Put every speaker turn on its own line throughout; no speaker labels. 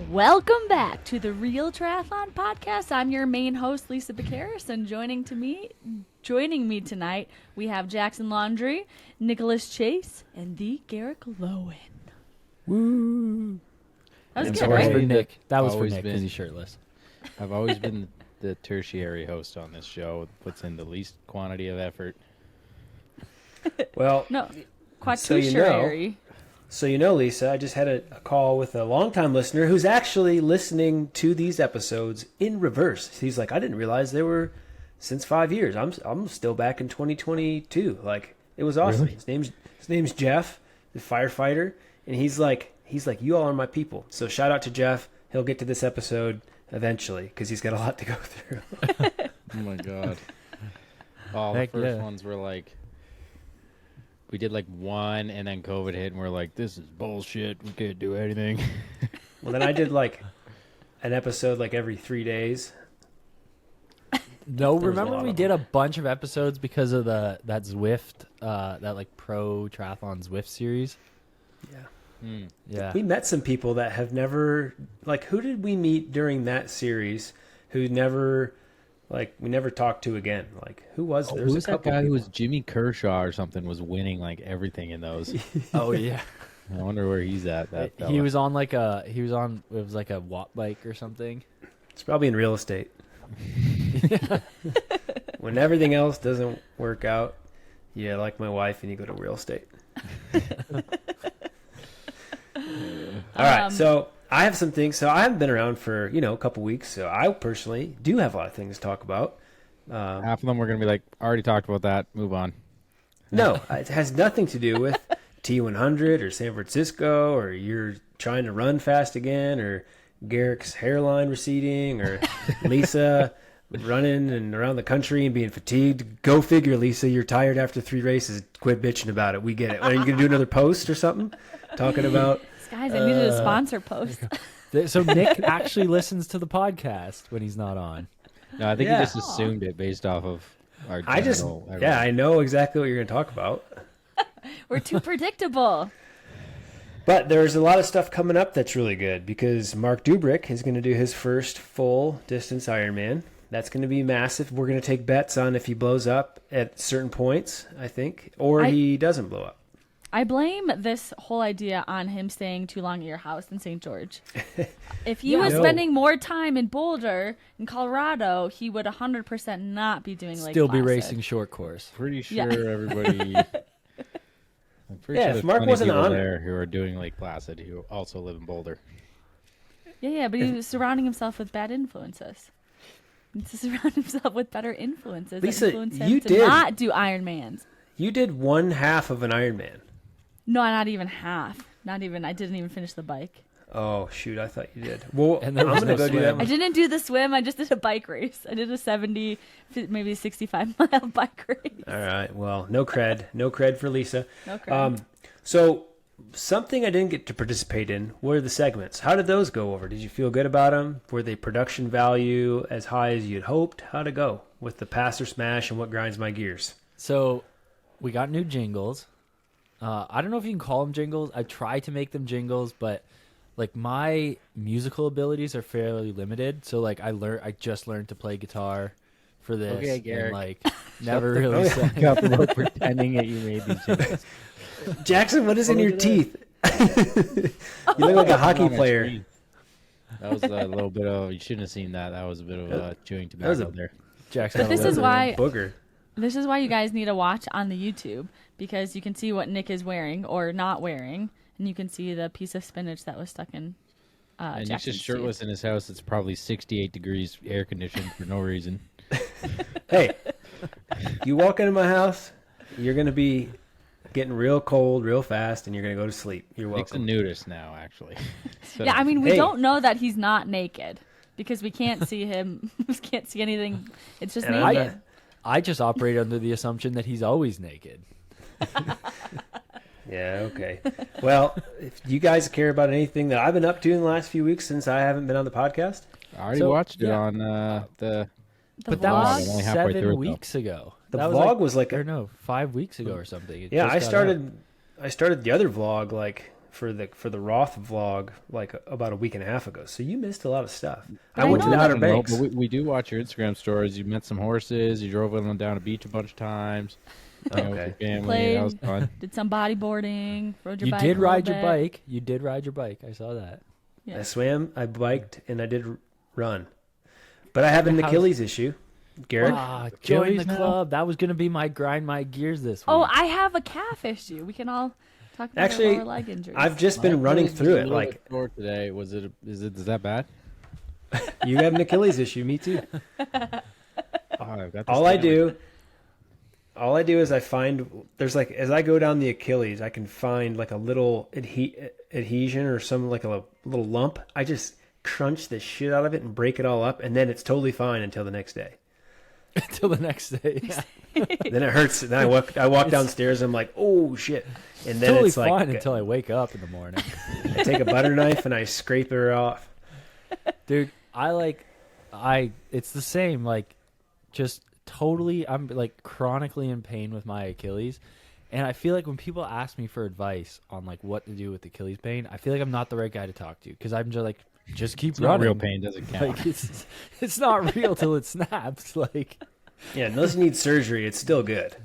Welcome back to the Real Triathlon Podcast. I'm your main host, Lisa Becaris, and joining me tonight, we have Jackson Laundry, Nicholas Chase, and the Garrick Lowen.
Woo!
That was
good,
right?
For Nick. That was for
Always
Nick because
been-
he's shirtless.
I've always been the tertiary host on this show, puts in the least quantity of effort.
Well,
No,
So you know-
quattuary.
so you know, Lisa, I just had a call with a longtime listener who's actually listening to these episodes in reverse. He's like, I didn't realize they were since 5 years. I'm still back in 2022. Like, it was awesome.
Really?
His name's Jeff, the firefighter, and he's like, you all are my people. So shout out to Jeff. He'll get to this episode eventually because he's got a lot to go through.
Oh my god! Oh,
Heck
the first
yeah.
ones were like, we did like one, and then COVID hit, and we're like, this is bullshit. We can't do anything.
Well, then I did like an episode like every 3 days.
No,
was a
remember
lot
we
of
did a bunch of episodes because of that Zwift, that like pro triathlon Zwift series.
Yeah.
Yeah.
We met some people that have never, like, who did we meet during that series who never, like, we never talked to again? Like, who was there?
Who's
was a
that
couple
guy who
people.
was Jimmy Kershaw or something was winning like everything in those?
Oh yeah.
I wonder where he's at. That
He
fella.
was on it was like a watt bike or something.
It's probably in real estate. When everything else doesn't work out, yeah, like my wife, and you go to real estate. All right, so I have some things. So I haven't been around for, a couple weeks, so I personally do have a lot of things to talk about.
Half of them were gonna be like, already talked about that. Move on.
No, it has nothing to do with T100 or San Francisco, or you're trying to run fast again, or Garrick's hairline receding, or Lisa running and around the country and being fatigued. Go figure, Lisa. You're tired after 3 races. Quit bitching about it. We get it. Are you going to do another post or something? Talking about...
Guys, I needed a sponsor post.
So Nick actually listens to the podcast when he's not on.
No, I think
Yeah.
you just assumed it based off of our.
I just...
general-
Yeah, I know exactly what you're going to talk about.
We're too predictable.
But there's a lot of stuff coming up that's really good because Mark Dubrick is going to do his first full distance Ironman. That's going to be massive. We're going to take bets on if he blows up at certain points, I think, or he doesn't blow up.
I blame this whole idea on him staying too long at your house in St. George. If he was
No.
spending more time in Boulder, in Colorado, he would 100% not be doing Lake
Still be
Placid.
racing short course.
Pretty sure
Yeah.
everybody. I'm pretty
Yeah,
sure
if
there's
Mark
plenty of
wasn't
people
on it.
there who are doing Lake Placid who also live in Boulder.
Yeah, but he was surrounding himself with bad influences. He needs to surround himself with better influences.
Lisa,
that influence him
you
to
did.
not do Ironmans.
You did one half of an Ironman.
No, not even half. Not even. I didn't even finish the bike.
Oh, shoot. I thought you did. Well,
And there
I'm
was
going to
no
go do that
swim.
I
one.
didn't do the swim. I just did a bike race. I did a 70, maybe 65-mile bike race.
All right. Well, no cred. No cred for Lisa.
No crap.
So something I didn't get to participate in were the segments. How did those go over? Did you feel good about them? Were they production value as high as you'd hoped? How'd it go with the pass or smash and what grinds my gears?
So we got new jingles. I don't know if you can call them jingles. I try to make them jingles, but like my musical abilities are fairly limited. So like I just learned to play guitar for this.
Okay, Garrick.
And like never really sang.
Up about pretending that you made these changes.
Jackson, what is in your teeth? You look like a hockey player.
That was a little bit of. You shouldn't have seen that. That was a bit of chewing
That was
tobacco
a-
there.
Jackson.
But this is why
Booger.
this is why you guys need to watch on the YouTube, because you can see what Nick is wearing or not wearing, and you can see the piece of spinach that was stuck in
And Nick's
Jackson's
just shirtless
teeth.
in his house. It's probably 68 degrees, air conditioned for no reason.
Hey, you walk into my house, you're going to be getting real cold real fast, and you're going to go to sleep. You're
Nick's a
welcome.
nudist now, actually. So-
Yeah, I mean, we
Hey.
don't know that he's not naked because we can't see him. We can't see anything. It's just
And I'm
naked.
I just operate under the assumption that he's always naked.
Yeah, okay. Well, if you guys care about anything that I've been up to in the last few weeks since I haven't been on the podcast,
I already
So,
watched it
yeah.
on the.
The
But that
vlog?
was
I'm only halfway through it,
7
though.
weeks ago.
the
That
vlog was like
or no, 5 weeks ago or something. It
yeah,
just
I
got
started the other vlog like for the ROTH vlog like about a week and a half ago. So you missed a lot of stuff.
But
I
I
went to
know
the Outer
that-
Banks.
But we do watch your Instagram stories. You met some horses. You drove them down a beach a bunch of times. You know, with
Okay.
your family.
Played.
That was fun.
Did some bodyboarding, rode your
You
bike.
did
a little
ride your
bit.
bike. You did ride your bike. I saw that.
Yeah.
I swam, I biked, and I did run. But I have an
How's-
Achilles issue, Garrett.
Ah, join the
Joey's now?
club. That was gonna be my grind my gears this week.
Oh, I have a calf issue. We can all talk about
Actually,
our lower leg injuries.
I've just
My
been running
Achilles
through
was a
it.
little
Like
bit sore today. Is that bad?
you have an Achilles issue, me too.
Oh, I've got this
All I
thing.
do is I find there's like as I go down the Achilles, I can find like a little adhesion or some like a little lump. I just crunch the shit out of it and break it all up, and then it's totally fine until the next day.
Until the next day. Yeah.
Then it hurts. Then I walk downstairs. I'm like, oh shit, and then
Totally
it's like
fine until I wake up in the morning.
I take a butter knife and I scrape her off.
Dude, it's the same, like, just totally, I'm like chronically in pain with my Achilles, and I feel like when people ask me for advice on like what to do with Achilles pain, I feel like I'm not the right guy to talk to, because I'm just like, just keep
It's not
running.
real pain doesn't count.
Like, it's not real till it snaps. Like,
Yeah, unless you need surgery, it's still good.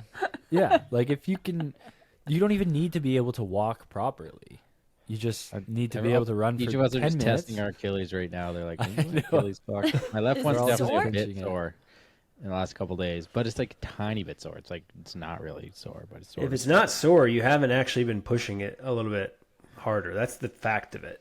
yeah, like if you don't even need to be able to walk properly. You just need to be able to run for 10
Each
minutes.
of us are just testing our Achilles right now. They're like,
know.
Achilles fuck. My left
Is
one's
it
definitely
sore?
a bit
Pinching it.
sore in the last couple days, but it's like a tiny bit sore. It's like it's not really sore, but it's sore.
If it's not sore, you haven't actually been pushing it a little bit harder. That's the fact of it.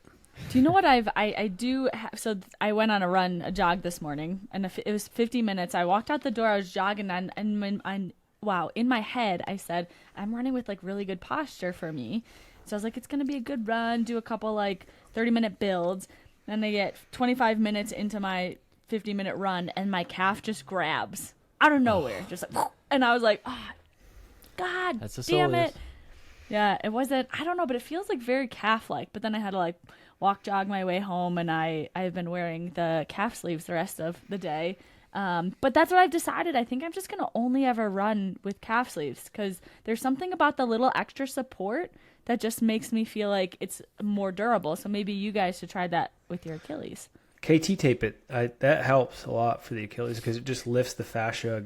Do you know what I do have? So I went on a jog this morning, and it was 50 minutes. I walked out the door, I was jogging, and wow, in my head, I said, I'm running with like really good posture for me. So I was like, it's going to be a good run, do a couple like 30-minute builds. Then I get 25 minutes into my 50-minute run, and my calf just grabs out of nowhere. Just like, and I was like, oh, God
That's the
damn
soleus.
it. Yeah, it wasn't, I don't know, but it feels like very calf-like. But then I had to like jog my way home, and I've been wearing the calf sleeves the rest of the day. But that's what I've decided. I think I'm just going to only ever run with calf sleeves, because there's something about the little extra support that just makes me feel like it's more durable. So maybe you guys should try that with your Achilles.
KT tape it. That helps a lot for the Achilles because it just lifts the fascia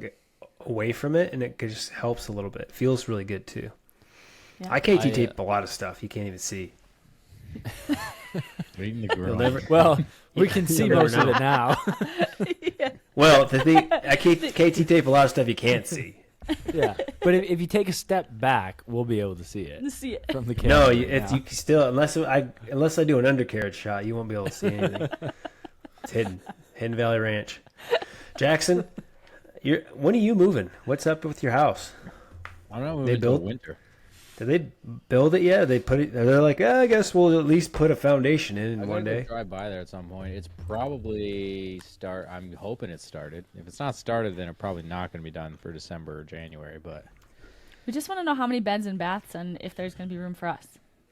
away from it, and it just helps a little bit. Feels really good too.
Yeah.
I KT tape a lot of stuff you can't even see.
reading the
You'll
groin.
never,
Well, we can see
You'll never
most of
know.
it now.
well, the thing I KT tape a lot of stuff you can't see.
Yeah, but if you take a step back, we'll be able to see it
See it.
from the camera.
No,
right
you
now.
still unless I do an undercarriage shot, you won't be able to see anything. It's Hidden Valley Ranch. Jackson, when are you moving? What's up with your house?
I don't know.
They
They
built-
built winter.
Did they build it yet? They put it. They're like, I guess we'll at least put a foundation in
I'm
one
gonna
day.
go drive by there at some point. It's probably I'm hoping it's started. If it's not started, then it's probably not going to be done for December or January. But
We just want to know how many beds and baths and if there's going to be room for us.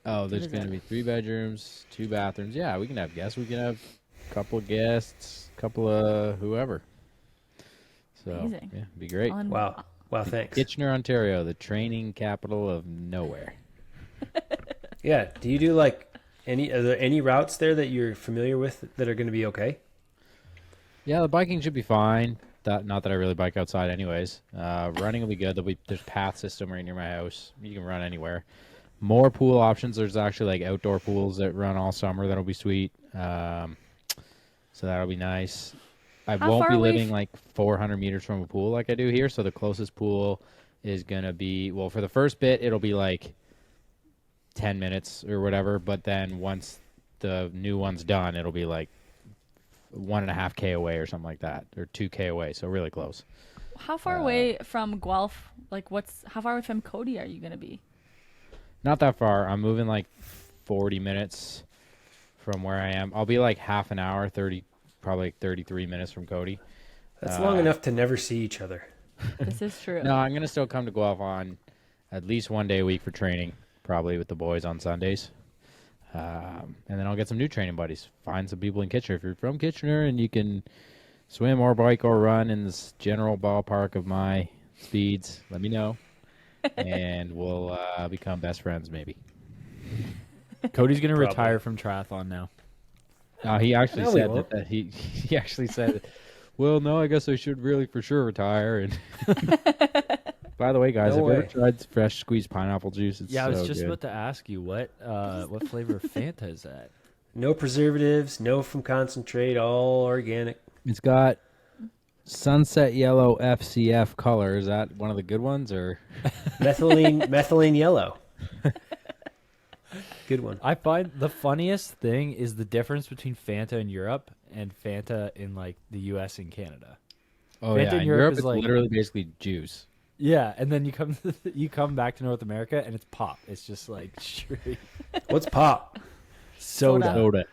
oh, there's
is
going to
it?
be 3 bedrooms, 2 bathrooms. Yeah, we can have guests. We can have a couple of guests, couple of whoever. So
Amazing.
yeah, it'd be great.
All in-
Wow, thanks.
Kitchener, Ontario, the training capital of nowhere.
Yeah. Do you do like are there any routes there that you're familiar with that are going to be okay?
Yeah, the biking should be fine. Not that I really bike outside anyways. Running will be good. There's path system right near my house. You can run anywhere. More pool options. There's actually like outdoor pools that run all summer. That'll be sweet. So that'll be nice. I
How
won't
far
be
away
living like 400 meters from a pool like I do here. So the closest pool is going to be, well, for the first bit, it'll be like 10 minutes or whatever. But then once the new one's done, it'll be like 1.5K away or something like that, or 2K away. So really close.
How far away from Guelph, like how far away from Cody are you going to be?
Not that far. I'm moving like 40 minutes from where I am. I'll be like half an hour, probably like 33 minutes from Cody.
That's long enough to never see each other.
This is true.
No, I'm going to still come to Guelph on at least one day a week for training, probably with the boys on Sundays. And then I'll get some new training buddies. Find some people in Kitchener. If you're from Kitchener and you can swim or bike or run in this general ballpark of my speeds, let me know. And we'll become best friends maybe.
Cody's gonna
Probably.
retire from triathlon now.
He actually
No, we
said
won't.
that he actually said, well, no, I guess I should really for sure retire. And by the way, guys,
No
have you ever
way.
tried fresh squeezed pineapple juice? It's
Yeah, I was
so
just
good.
about to ask you what flavor of Fanta is that?
No preservatives, no from concentrate, all organic.
It's got sunset yellow FCF color. Is that one of the good ones, or
Methylene yellow. Good one.
I find the funniest thing is the difference between Fanta in Europe and Fanta in like the U.S. and Canada.
oh
Fanta
yeah,
in
in
Europe
Europe
is
it's
like-
literally basically juice.
Yeah, and then you come back to North America and it's pop. It's just like straight
What's pop?
soda.
Soda.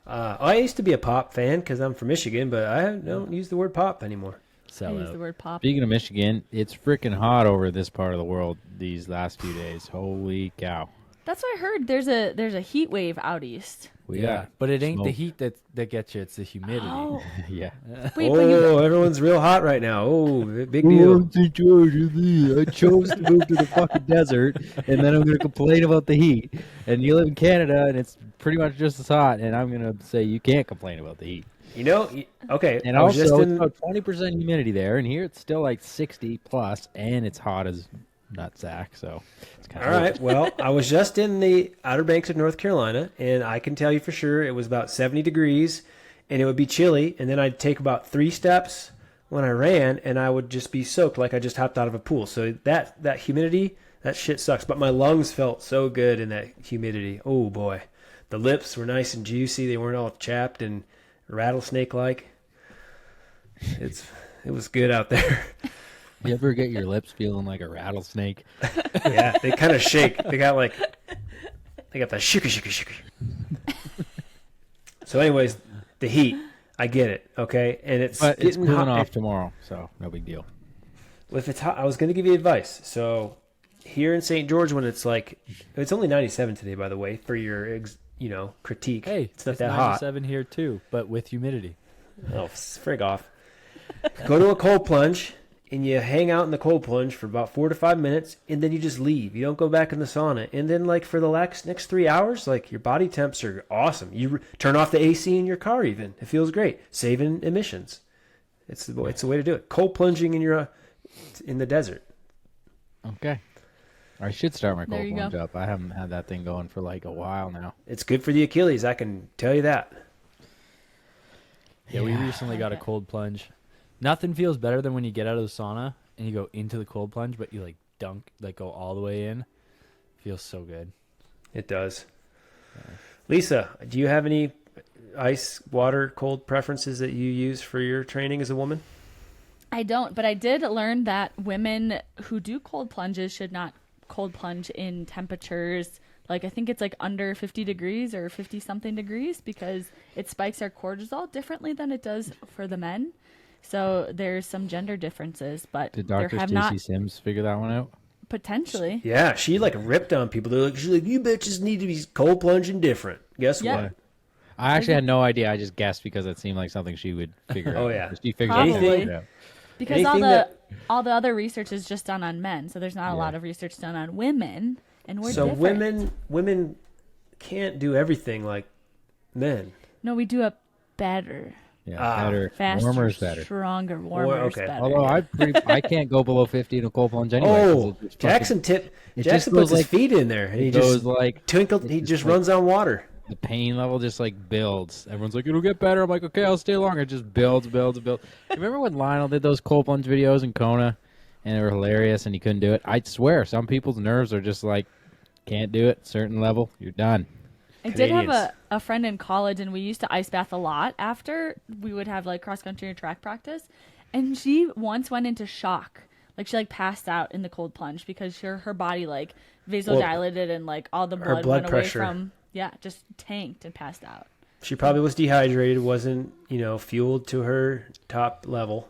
I used to be a pop fan because I'm from Michigan, but I don't use the word pop anymore.
I
Sell
use the
out.
word pop.
Speaking of Michigan, it's freaking hot over this part of the world these last few days. Holy cow!
That's what I heard. There's a heat wave out east.
We
Yeah,
got
but it ain't the
smoke.
heat that gets you. It's the humidity.
Oh,
yeah.
wait, but you,
Oh, everyone's real hot right now. Oh, big deal.
St. George, I chose to move to the fucking desert, and then I'm going to complain about the heat. And you live in Canada, and it's pretty much just as hot, and I'm going to say you can't complain about the heat.
You know, okay.
And
I was just
also, it's
in,
about 20% humidity there, and here it's still like 60 plus, and it's hot as nutsack. So it's kind
all right. Well, I was just in the Outer Banks of North Carolina, and I can tell you for sure it was about 70 degrees, and it would be chilly. And then I'd take about 3 steps when I ran, and I would just be soaked like I just hopped out of a pool. So that humidity, that shit sucks. But my lungs felt so good in that humidity. Oh boy, the lips were nice and juicy. They weren't all chapped and rattlesnake like. It was good out there.
You ever get your lips feeling like a rattlesnake?
Yeah, they kind of shake. They got that shika. So, anyways, the heat, I get it, okay, and it's
But it's
getting
cooling
hot.
off tomorrow, so no big deal.
If it's hot, I was going to give you advice. So, here in St. George, when it's only 97 today, by the way, for your critique.
Hey,
it's not that hot.
97 here too, but with humidity.
Oh, frig off. Go to a cold plunge. And you hang out in the cold plunge for about 4 to 5 minutes, and then you just leave. You don't go back in the sauna. And then, like, for the next 3 hours, like, your body temps are awesome. You turn off the AC in your car even. It feels great. Saving emissions. It's the way to do it. Cold plunging in the desert.
Okay. I should start my
There
cold
you
plunge
go.
up. I haven't had that thing going for like a while now.
It's good for the Achilles, I can tell you that.
Yeah, we recently got a cold plunge. Nothing feels better than when you get out of the sauna and you go into the cold plunge, but you go all the way in. Feels so good.
It does. Lisa, do you have any ice, water, cold preferences that you use for your training as a woman?
I don't, but I did learn that women who do cold plunges should not cold plunge in temperatures like I think it's like under 50 degrees or 50 something degrees because it spikes our cortisol differently than it does for the men. So there's some gender differences, but
Did
there
Dr.
have
Stacey
not
Sims figure that one out?
potentially.
Yeah, she like ripped on people. She's like, you bitches need to be cold plunging different. Guess
Yeah.
what?
I actually had no idea. I just guessed because it seemed like something she would figure out.
Oh, yeah.
She figured
Probably.
it out.
Because all
Anything
all the other research is just done on men, so there's not a
Yeah.
lot of research done on women, and we're
So
different.
women can't do everything like men.
No, we do it better,
Yeah, better.
faster,
Warmer is better.
stronger, warmer is
okay.
better.
Although I can't go below 50 in a cold plunge anyway. 'cause
Oh,
it just
Jackson
it
Jackson
just
puts
goes
his
like-
feet in there and he
goes
just
like
twinkled.
it's
He
just
just
like-
runs on water.
the pain level just like builds. Everyone's like, it'll get better. I'm like, okay, I'll stay longer. It just builds. Remember when Lionel did those cold plunge videos in Kona and they were hilarious and he couldn't do it? I swear, some people's nerves are just like, can't do it. Certain level, you're done.
I did have
Canadians.
a friend in college, and we used to ice bath a lot after we would have like cross country or track practice. And she once went into shock, like she like passed out in the cold plunge because her body like vasodilated and like all the blood,
blood
went
pressure.
away from just tanked and passed out.
She probably was dehydrated, wasn't fueled to her top level.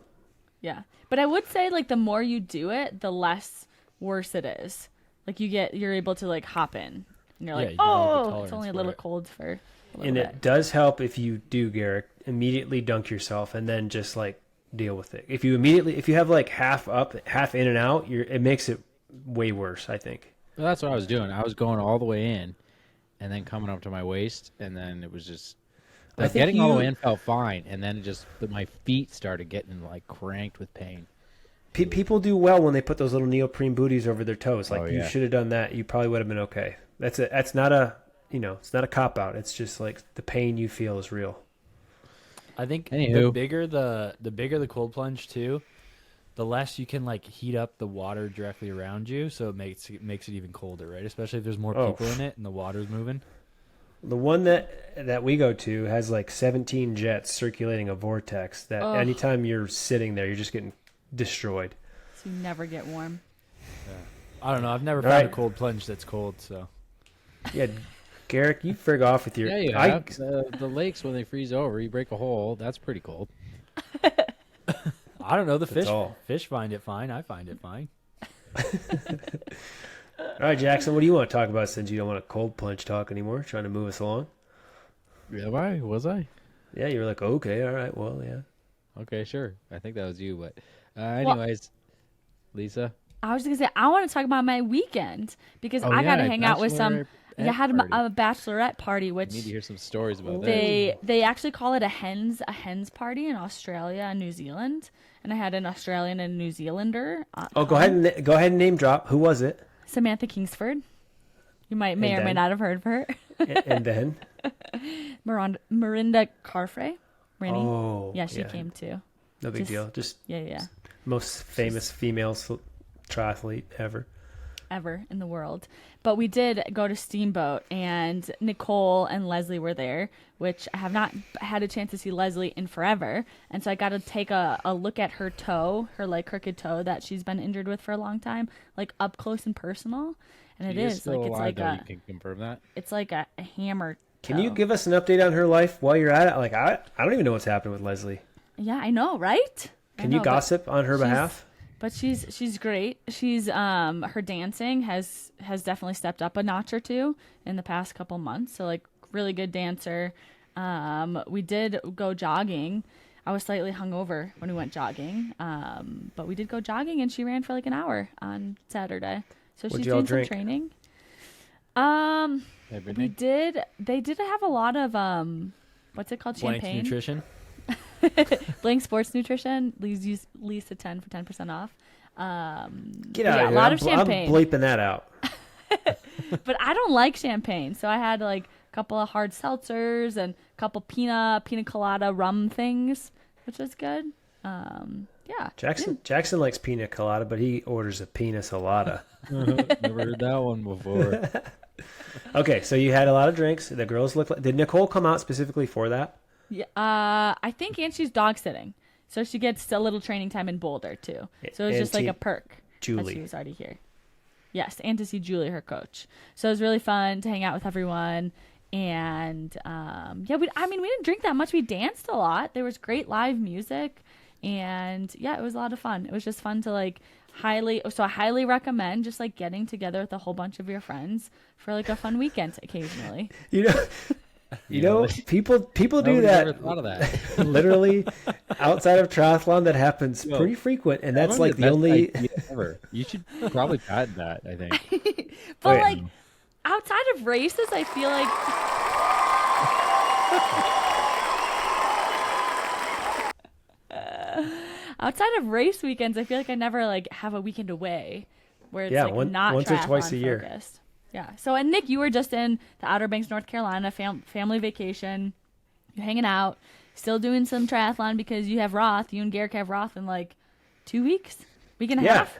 Yeah, but I would say like the more you do it, the less worse it is. Like you're able to like hop in. And you're
Yeah,
like,
you develop a
oh, it's
tolerance
only a
for
little
it.
cold for a little
And
bit.
it does help if you do, Garrick, immediately dunk yourself and then just like deal with it. If you have like half up, half in and out, it makes it way worse, I think.
Well, that's what I was doing. I was going all the way in, and then coming up to my waist, and then it was just
I
like,
think
getting all the way
you-
in felt fine, and then my feet started getting like cranked with pain.
People do well when they put those little neoprene booties over their toes. Like
Oh,
you
yeah.
should have done that. You probably would have been okay. That's not a it's not a cop out. It's just like the pain you feel is real.
I think
Anywho.
the bigger the cold plunge too, the less you can like heat up the water directly around you, so it makes it even colder, right? Especially if there's more
Oh.
people in it and the water's moving.
The one that we go to has like 17 jets circulating a vortex that
Ugh.
anytime you're sitting there, you're just getting destroyed.
So you never get warm.
I don't know. I've never
All
found
right.
a cold plunge that's cold, so
Yeah, Garrick, you frig off with your.
Yeah, you
I-
have. The lakes, when they freeze over, you break a hole. That's pretty cold.
I don't know. The
That's
fish
all.
fish find it fine. I find it fine.
All right, Jackson, what do you want to talk about since you don't want a cold plunge talk anymore? Trying to move us along.
Was I?
Yeah, you were like, okay, all right, well, yeah.
Okay, sure. I think that was you, but anyways, Lisa.
I was just gonna say I want to talk about my weekend because
Oh,
I got to
yeah,
hang out with some.
bachelorette
I had
party.
a bachelorette party,
I
which
need to hear some stories about that.
they actually call it a hens party in Australia and New Zealand, and I had an Australian and New Zealander.
Oh, go ahead and name drop. Who was it?
Samantha Kingsford. You may or may
then?
not have heard of her.
And then?
Mirinda Carfrey. Rennie.
Oh,
Yeah, she came too.
No big
Just-
deal. Just
Yeah.
most famous female triathlete ever.
Ever in the world. But we did go to Steamboat, and Nicole and Leslie were there, which I have not had a chance to see Leslie in forever. And so I got to take a look at her toe, her like crooked toe that she's been injured with for a long time, like up close and personal. And
You're
it is
still
like it's
alive,
like
though,
a
you can confirm that.
it's like a hammer.
Can
toe.
you give us an update on her life while you're at it? Like, I don't even know what's happened with Leslie.
Yeah, I know, right? I
Can you
know, but-
gossip on her
she's-
behalf?
But she's great. She's her dancing has definitely stepped up a notch or two in the past couple months. So like really good dancer. We did go jogging. I was slightly hungover when we went jogging. But we did go jogging and she ran for like an hour on Saturday. So
What'd
she's
y'all
doing some
drink?
training.
Everything.
They did have a lot of what's it called?
Blank
Champagne.
nutrition.
Blank Sports Nutrition. Use Lisa 10 for 10% off.
Get
yeah,
out of
a
here.
lot of champagne.
I'm bleeping that out.
But I don't like champagne, so I had like a couple of hard seltzers and a couple pina colada rum things, which was good. Yeah.
Jackson likes pina colada, but he orders a pina colada.
Never heard that one before.
Okay, so you had a lot of drinks. The girls look like. Did Nicole come out specifically for that?
Yeah. I think and she's dog sitting, so she gets a little training time in Boulder too. So it was
And
just like
see
a perk. that
Julie.
she was already here. Yes, and to see Julie, her coach. So it was really fun to hang out with everyone. And yeah, we didn't drink that much. We danced a lot. There was great live music, and yeah, it was a lot of fun. It was just fun to like I highly recommend just like getting together with a whole bunch of your friends for like a fun weekend occasionally.
You know, people do
Nobody
that.
ever thought of that.
Literally outside of triathlon, that happens
Yo,
pretty frequent, and that's
That
like
might be
the only.
best idea ever. You should probably patent that, I think.
But
Wait.
like outside of races, I feel like outside of race weekends, I feel like I never like have a weekend away where it's
Yeah,
like not
once or twice a
triathlon
year.
focused. Yeah. So and Nick, you were just in the Outer Banks, North Carolina, family vacation. You're hanging out, still doing some triathlon because you have Roth. You and Garrick have Roth in like 2 weeks, week and a
Yeah,
half.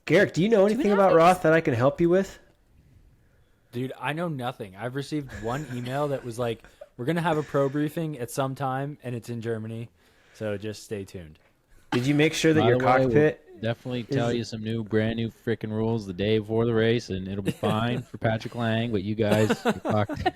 Garrick, do you know anything about
weeks?
Roth that I can help you with?
Dude, I know nothing. I've received one email that was like, we're going to have a pro briefing at some time, and it's in Germany. So just stay tuned.
Did you make sure that
By
your
the way,
cockpit?
we'll definitely tell you some brand new freaking rules the day before the race, and it'll be fine for Patrick Lang, but you guys, you're fucked.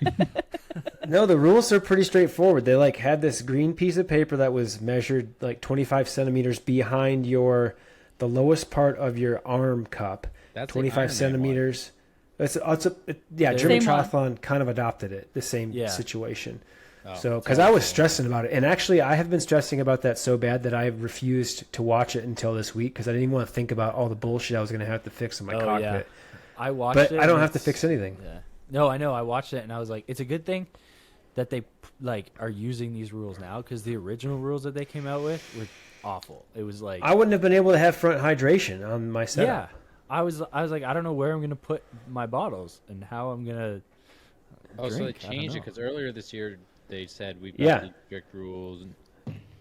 No, the rules are pretty straightforward. They like had this green piece of paper that was measured like 25 centimeters behind the lowest part of your arm cup.
That's the
25
Ironman
centimeters. Yeah, German
Same one.
Triathlon kind of adopted it, the same
Yeah.
situation.
Oh,
So, because I was stressing about it, and actually, I have been stressing about that so bad that I refused to watch it until this week because I didn't even want to think about all the bullshit I was going to have to fix in my cockpit.
I watched
But
it.
I don't
and
have to
it's-
fix anything.
Yeah. No, I know. I watched it and I was like, it's a good thing that they like are using these rules now, because the original rules that they came out with were awful. It was like
I wouldn't have been able to have front hydration on my setup.
yeah. I was like, I don't know where I'm gonna put my bottles and how I'm gonna.
Oh, so they
drink. I don't
changed it
know.
because earlier this year they said we've
Yeah.
got these strict rules. And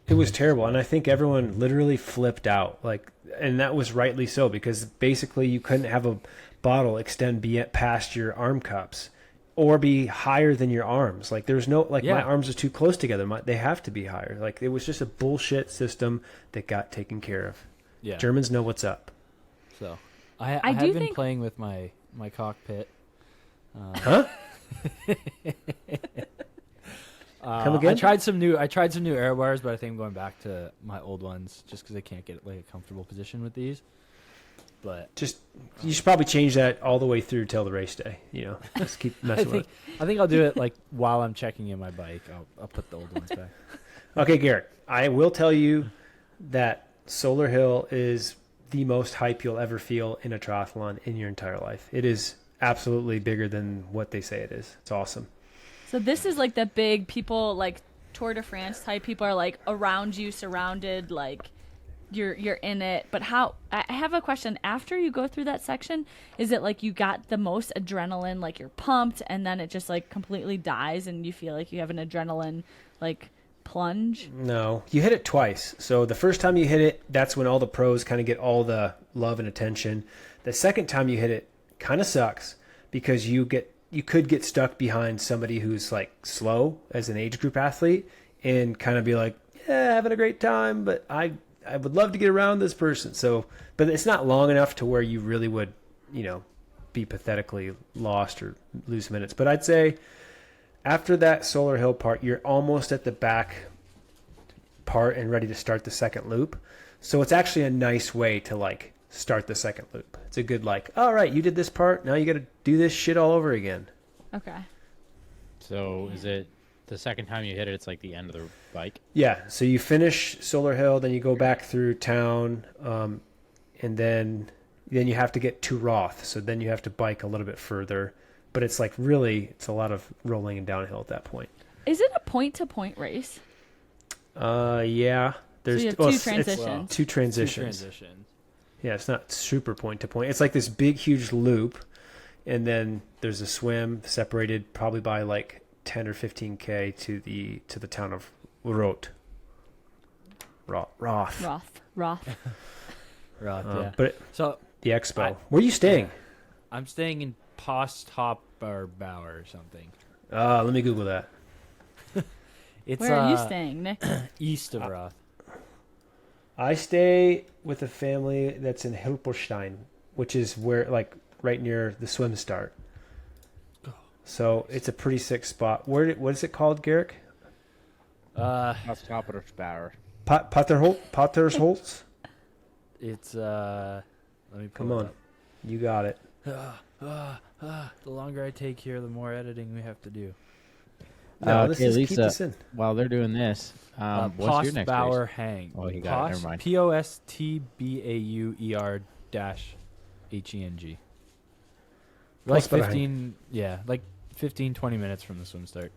It was terrible, and I think everyone literally flipped out. And that was rightly so, because basically you couldn't have a bottle extend past your arm cups, or be higher than your arms. Like there's no
Yeah.
my arms are too close together. They have to be higher. Like it was just a bullshit system that got taken care of.
Yeah.
Germans know what's up.
So I
I
have
do
been
think-
playing with my cockpit.
Huh? Come again?
I tried some new air bars, but I think I'm going back to my old ones just because I can't get like a comfortable position with these. But
You should probably change that all the way through till the race day. Just keep
I
messing with
think I'll do it like while I'm checking in my bike. I'll put the old ones back.
it. Okay, Garrett, I will tell you that Solar Hill is the most hype you'll ever feel in a triathlon in your entire life. It is absolutely bigger than what they say it is. It's awesome.
So this is like the big people, like Tour de France type people are like around you, surrounded, like you're in it. But I have a question. After you go through that section, is it like you got the most adrenaline, like you're pumped, and then it just like completely dies and you feel like you have an adrenaline like plunge?
No, you hit it twice. So the first time you hit it, that's when all the pros kind of get all the love and attention. The second time you hit it kind of sucks, because you could get stuck behind somebody who's like slow as an age group athlete and kind of be like, yeah, having a great time, but I would love to get around this person. So, but it's not long enough to where you really would, be pathetically lost or lose minutes. But I'd say after that Solar Hill part, you're almost at the back part and ready to start the second loop. So it's actually a nice way to like start the second loop. It's a good like, all right, you did this part, now you got to do this shit all over again.
Okay.
so is it the second time you hit it? It's like the end of the bike.
Yeah, so you finish Solar Hill, then you go back through town, and then you have to get to Roth. So then you have to bike a little bit further, but it's like it's a lot of rolling and downhill at that point.
Is it a point-to-point race?
Yeah. There's
So you have
well,
two
it's
transitions.
two transitions. Yeah, it's not super point to point. It's like this big, huge loop, and then there's a swim separated probably by like 10 or 15K to the town of ROTH.
Roth.
Right. Yeah.
But
So
the expo. Where are you staying?
I'm staying in Posthopper Bauer or something.
Let me Google that.
It's
Where are you staying, Nick?
east of Roth.
I stay with a family that's in Hilpolstein, which is where like right near the swim start. So it's a pretty sick spot. What is it called, Garrick?
Off top of the Bauer.
Pottersholz?
It's let me pull
Come
it
on, you got it.
up. The longer I take here, the more editing we have to do.
No, let's
Okay,
just keep
Lisa,
this in.
while they're doing this, what's your next
Postbauer
race?
Hang.
Oh, you got it. Never mind.
POSTBAUER-HENG. Like
Postbauer
15, yeah, like 15, 20 minutes from the swim start.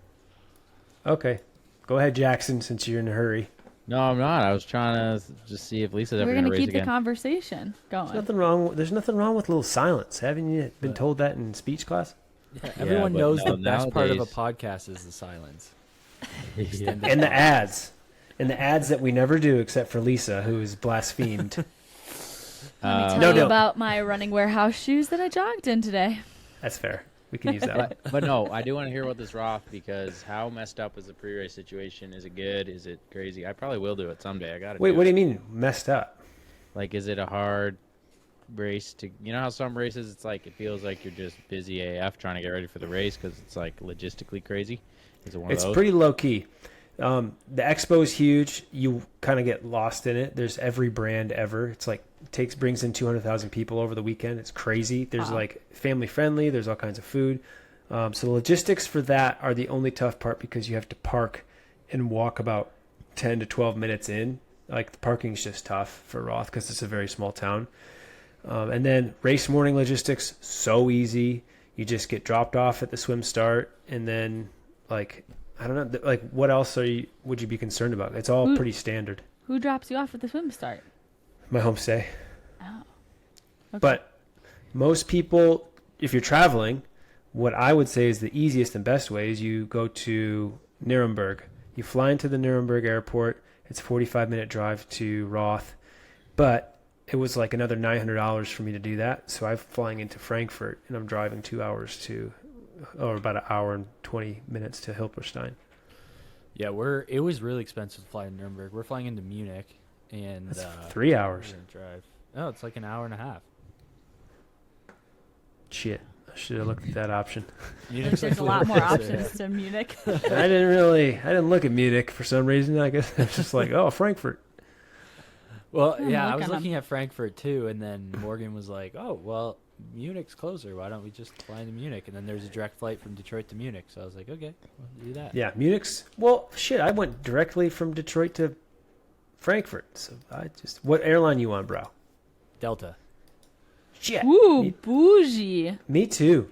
Okay, go ahead, Jackson, since you're in a hurry.
No, I'm not. I was trying to just see if Lisa's ever
We're
going to
gonna
race
keep the
again.
conversation going.
There's nothing wrong with a little silence. Haven't you been told that in speech class?
Yeah, everyone
but
knows
no,
the best part of a
nowadays-
podcast is the silence.
Yeah.
And the ads. And the ads that we never do except for Lisa, who is blasphemed.
Let me tell
No,
you
no.
about my running warehouse shoes that I jogged in today.
That's fair. We can use that.
But no, I do want to hear about this Roth, because how messed up is the pre-race situation? Is it good? Is it crazy? I probably will do it someday. I got to.
Wait, what do you mean messed up?
Like, is it a hard race to? You know how some races, it's like it feels like you're just busy AF trying to get ready for the race because it's like logistically crazy. Is it one
It's
of those?
pretty low key. The expo is huge. You kind of get lost in it. There's every brand ever. It's like brings in 200,000 people over the weekend. It's crazy. There's like family friendly. There's all kinds of food. So the logistics for that are the only tough part, because you have to park and walk about 10 to 12 minutes in. Like the parking's just tough for Roth because it's a very small town. And then race morning logistics, so easy. you just get dropped off at the swim start, and then like I don't know, like what else would you be concerned about? It's all pretty standard.
Who drops you off at the swim start?
My homestay.
Oh. Okay.
But most people, if you're traveling, what I would say is the easiest and best way is you go to Nuremberg. You fly into the Nuremberg airport. It's a 45-minute drive to ROTH. But it was like another $900 for me to do that. So I'm flying into Frankfurt, and I'm driving 2 hours or about an hour and 20 minutes to Hilperstein.
Yeah, it was really expensive to fly to Nuremberg. We're flying into Munich, and
that's 3 hours.
We're gonna drive. No, it's like an hour and a half.
Shit, I should have looked at that option.
There's a lot more options to Munich.
I didn't look at Munich for some reason. I guess I was just like, oh, Frankfurt.
Well, yeah, I was looking at Frankfurt too, and then Morgan was like, oh, well, Munich's closer. Why don't we just fly into Munich? And then there's a direct flight from Detroit to Munich. So I was like, okay, we'll do that.
Yeah, Munich's. Well, shit, I went directly from Detroit to Frankfurt. So what airline you on, bro?
Delta.
Shit.
Ooh, bougie.
Me too.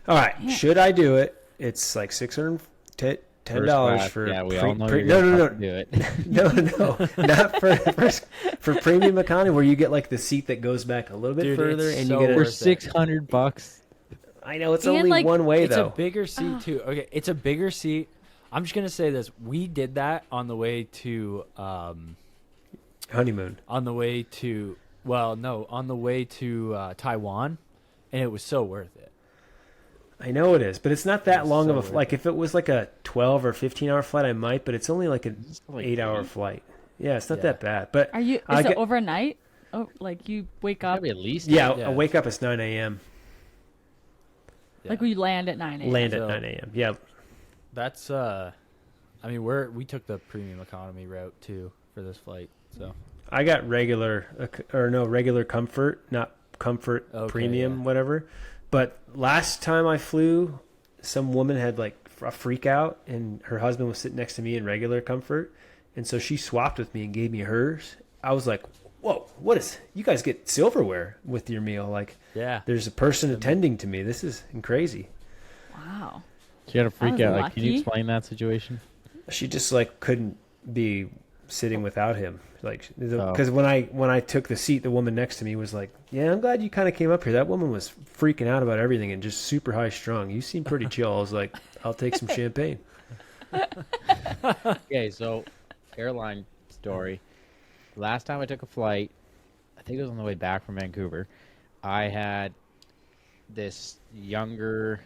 All right, should I do it? It's like $610 for.
Yeah, we all know
no.
do it.
no, not for premium economy, where you get like the seat that goes back a little bit further, and
so
you get
for $600.
I know it's
And,
only
like,
one way
It's
though.
a bigger seat too. Okay, it's a bigger seat. I'm just gonna say this: we did that on the way to
honeymoon.
on the way to Taiwan, and it was so worth it.
I know it is, but it's not that
It's
long
so
of a
worth
like. If it was like a 12 or 15-hour flight, I might, but it's only like an
like
8-hour
8?
flight. Yeah, it's not
Yeah.
that bad. But
Is it overnight? Oh, like you wake up,
Probably at least.
yeah,
Yeah.
I wake up at 9 a.m.
like we land at 9 a.m.
Land at
So-
9 a.m. Yeah,
That's I mean, we took the premium economy route too for this flight. So
I got regular comfort, not comfort
Okay,
premium,
yeah.
whatever. But last time I flew, some woman had like a freak out, and her husband was sitting next to me in regular comfort, and so she swapped with me and gave me hers. I was like, whoa, you guys get silverware with your meal? Like,
yeah,
there's a person attending to me. This is crazy.
Wow.
She had a freak
was
out. Like, can you
lucky.
explain that situation?
She just like couldn't be sitting without him. Like,
Oh.
because when I took the seat, the woman next to me was like, "Yeah, I'm glad you kind of came up here." That woman was freaking out about everything and just super high strung. You seem pretty chill. I was like, "I'll take some champagne."
Okay, so airline story. Last time I took a flight, I think it was on the way back from Vancouver. I had this younger,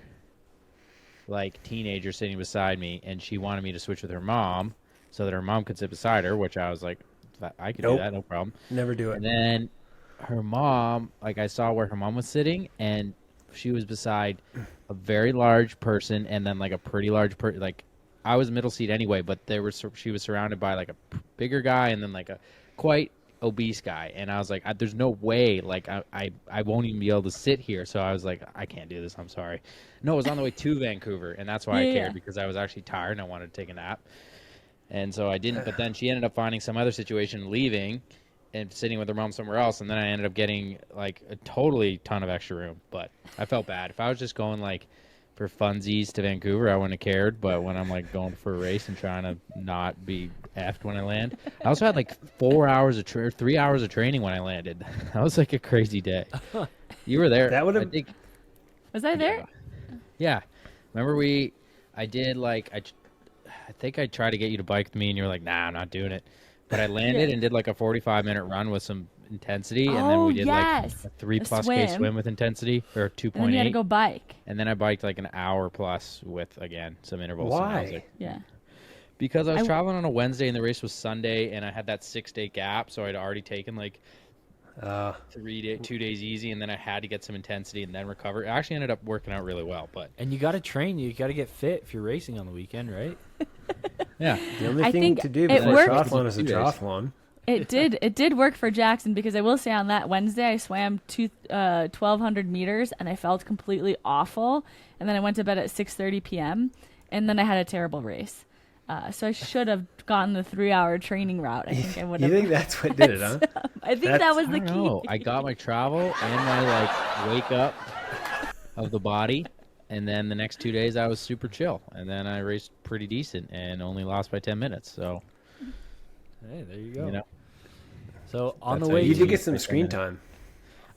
like, teenager sitting beside me, and she wanted me to switch with her mom so that her mom could sit beside her, which I was like, I could
Nope.
do that, no problem.
Never do
And
it.
then her mom, like, I saw where her mom was sitting, and she was beside a very large person, and then like a pretty large person. Like, I was middle seat anyway, but she was surrounded by like a bigger guy, and then like a quite obese guy. And I was like, there's no way, like I won't even be able to sit here. So I was like, I can't do this. I'm sorry. No, it was on the way to Vancouver, and that's why I
Yeah.
cared, because I was actually tired and I wanted to take a nap. And so I didn't. But then she ended up finding some other situation, leaving and sitting with her mom somewhere else. And then I ended up getting like a totally ton of extra room. But I felt bad. If I was just going like for funsies to Vancouver, I wouldn't have cared. But when I'm like going for a race and trying to not be effed when I land, I also had like 3 hours of training when I landed. That was like a crazy day. You were there.
That would've-
I think.
Was I there?
Yeah. Remember I did like, I think I tried to get you to bike with me, and you were like, nah, I'm not doing it. But I landed and did like a 45-minute run with some intensity, and then we did
yes.
like a 3+
swim.
K swim with intensity, or 2.8.
And then you had to go bike.
And then I biked like an hour plus with, again, some intervals. And I was
Why?
like,
Yeah.
because I was
I-
traveling on a Wednesday and the race was Sunday, and I had that 6-day gap, so I'd already taken like 2 days easy, and then I had to get some intensity and then recover. It actually ended up working out really well, but
and you got to train. You got to get fit if you're racing on the weekend, right?
yeah.
The only
I
thing
think
to do
it
before
worked.
triathlon is a
2 days.
triathlon.
It did work for Jackson, because I will say on that Wednesday I swam 1,200 meters and I felt completely awful, and then I went to bed at 6:30 p.m. and then I had a terrible race. So I should have gotten the 3-hour training route. I think I would
You
have.
think that's what did it, huh?
I think
That's-
that was
I
the
don't
key.
know. I got my travel and my like wake up. of the body. And then the next 2 days I was super chill. And then I raced pretty decent and only lost by 10 minutes. So,
Hey, there you go.
you know,
So on
That's
the
how
way,
You
you
did
do
get some
it.
screen time.